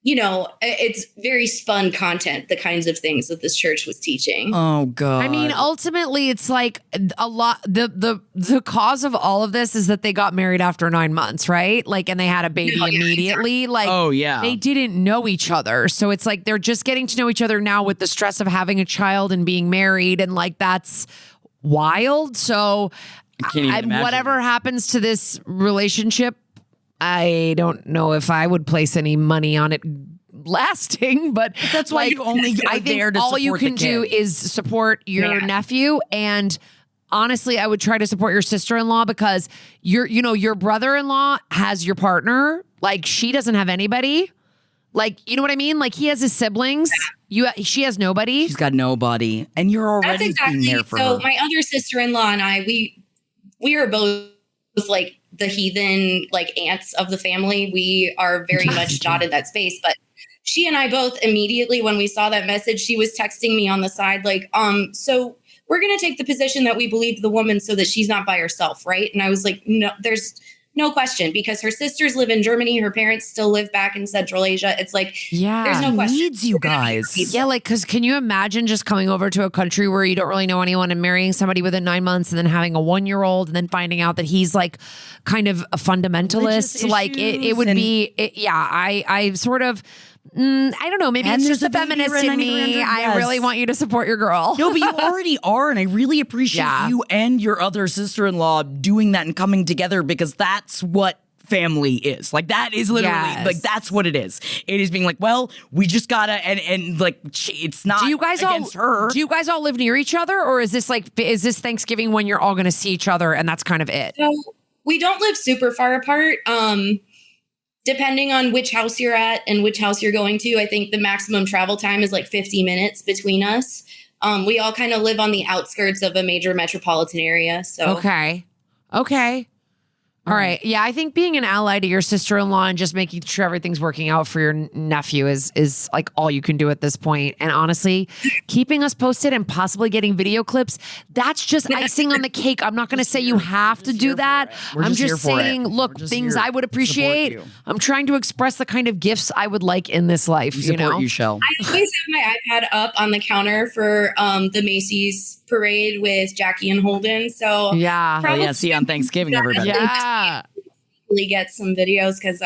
it's very spun content, the kinds of things that this church was teaching. Oh, God. I mean, ultimately, it's like a lot. The cause of all of this is that they got married after 9 months, right? Like, and they had a baby immediately. Like, they didn't know each other. So it's like they're just getting to know each other now with the stress of having a child and being married. And like, that's wild. So whatever happens to this relationship, I don't know if I would place any money on it lasting, but that's why you only I think all you can do is support your nephew. And honestly, I would try to support your sister-in-law, because your brother-in-law has your partner. Like, she doesn't have anybody. Like, you know what I mean? Like, he has his siblings. She has nobody. She's got nobody. And you're already being there for her. So my other sister-in-law and I, we are both like the heathen, like aunts of the family. We are very much not in that space. But she and I both immediately, when we saw that message, she was texting me on the side, like, so we're going to take the position that we believe the woman so that she's not by herself, right? And I was like, no, there's no question, because her sisters live in Germany. Her parents still live back in Central Asia. It's like, there's no question. Needs you guys. Yeah, like, because can you imagine just coming over to a country where you don't really know anyone and marrying somebody within 9 months and then having a 1-year-old and then finding out that he's like kind of a fundamentalist? Like, it would be, I sort of... I don't know. Maybe it's just the feminist in me. Yes. I really want you to support your girl. No, but you already are. And I really appreciate you and your other sister-in-law doing that and coming together, because that's what family is. Like, that is literally, like, that's what it is. It is being like, well, we just gotta, and like, it's not against her. Do you guys all live near each other? Or is this Thanksgiving when you're all going to see each other and that's kind of it? So we don't live super far apart. Depending on which house you're at and which house you're going to, I think the maximum travel time is like 50 minutes between us. We all kind of live on the outskirts of a major metropolitan area. So Okay. All right. Yeah, I think being an ally to your sister-in-law and just making sure everything's working out for your nephew is like all you can do at this point. And honestly, keeping us posted and possibly getting video clips, that's just icing on the cake. I'm not going to say you have to do that. I'm just saying, look, things I would appreciate. I'm trying to express the kind of gifts I would like in this life. We support you, Shell. I always have my iPad up on the counter for the Macy's parade with Jackie and Holden. So see on Thanksgiving, everybody. Really get some videos, because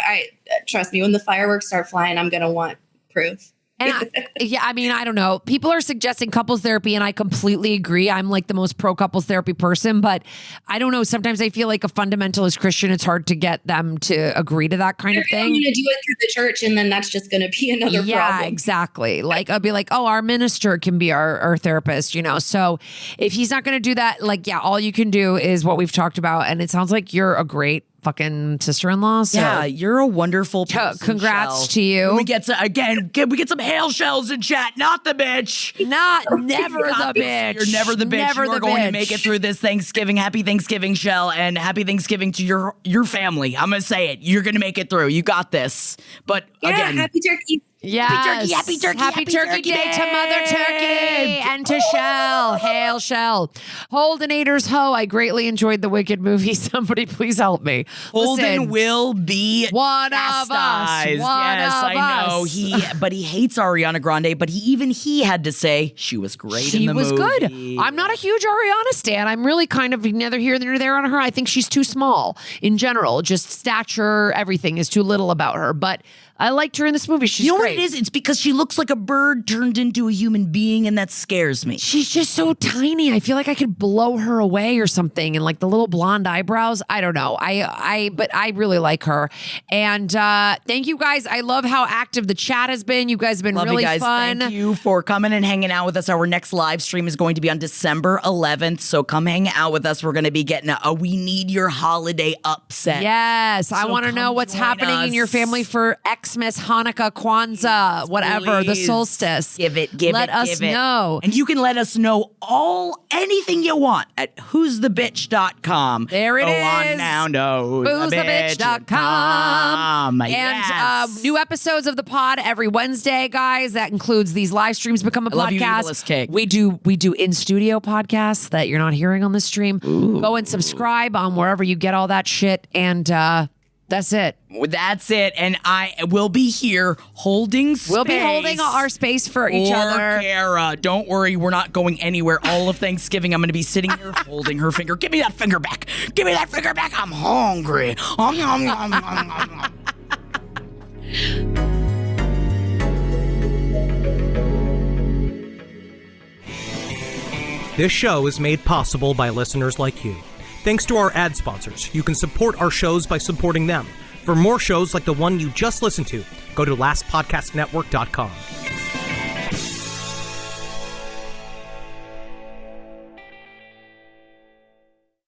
trust me, when the fireworks start flying, I'm gonna want proof. And I don't know. People are suggesting couples therapy, and I completely agree. I'm like the most pro couples therapy person, but I don't know. Sometimes I feel like a fundamentalist Christian, it's hard to get them to agree to that kind of thing. You're going to do it through the church, and then that's just going to be another problem. Yeah, exactly. Like, I'll be like, oh, our minister can be our therapist, So if he's not going to do that, all you can do is what we've talked about. And it sounds like you're a great fucking sister-in-law. So yeah, you're a wonderful person. Congrats Shell. to you. And we get some hail shells in chat. Not the bitch. Never the bitch. You're never the bitch. Never You're going to make it through this Thanksgiving. Happy Thanksgiving, Shell, and happy Thanksgiving to your family. I'm gonna say it. You're gonna make it through. You got this. But again, happy turkey. Yes. Happy turkey day to Mother Turkey and to Shell. Hail Shell. Holdenators ho. I greatly enjoyed the Wicked movie. Somebody please help me. Holden will be one of us. I know. But he hates Ariana Grande, but he had to say she was great in the movie. She was good. I'm not a huge Ariana stan. I'm really kind of neither here nor there on her. I think she's too small in general. Just stature, everything is too little about her. But I liked her in this movie. She's great. What it is? It's because she looks like a bird turned into a human being, and that scares me. She's just so tiny. I feel like I could blow her away or something. And like the little blonde eyebrows. I don't know. But I really like her. And thank you guys. I love how active the chat has been. You guys have been really fun. Thank you for coming and hanging out with us. Our next live stream is going to be on December 11th. So come hang out with us. We're going to be getting a We Need Your Holiday upset. Yes. So I want to know what's happening in your family for Xmas, Hanukkah, Kwanzaa, whatever, the solstice. Let us know. And you can let us know anything you want at who'sthebitch.com. There it is. Go on now, who'sthebitch.com. And new episodes of the pod every Wednesday, guys. That includes these live streams become a podcast. Love you, Evilist Cake. We do in-studio podcasts that you're not hearing on the stream. Ooh. Go and subscribe on wherever you get all that shit. And that's it. That's it. And I will be here holding space. We'll be holding our space for each other. Kara. Don't worry. We're not going anywhere. All of Thanksgiving, I'm going to be sitting here holding her finger. Give me that finger back. Give me that finger back. I'm hungry. This show is made possible by listeners like you. Thanks to our ad sponsors, you can support our shows by supporting them. For more shows like the one you just listened to, go to lastpodcastnetwork.com.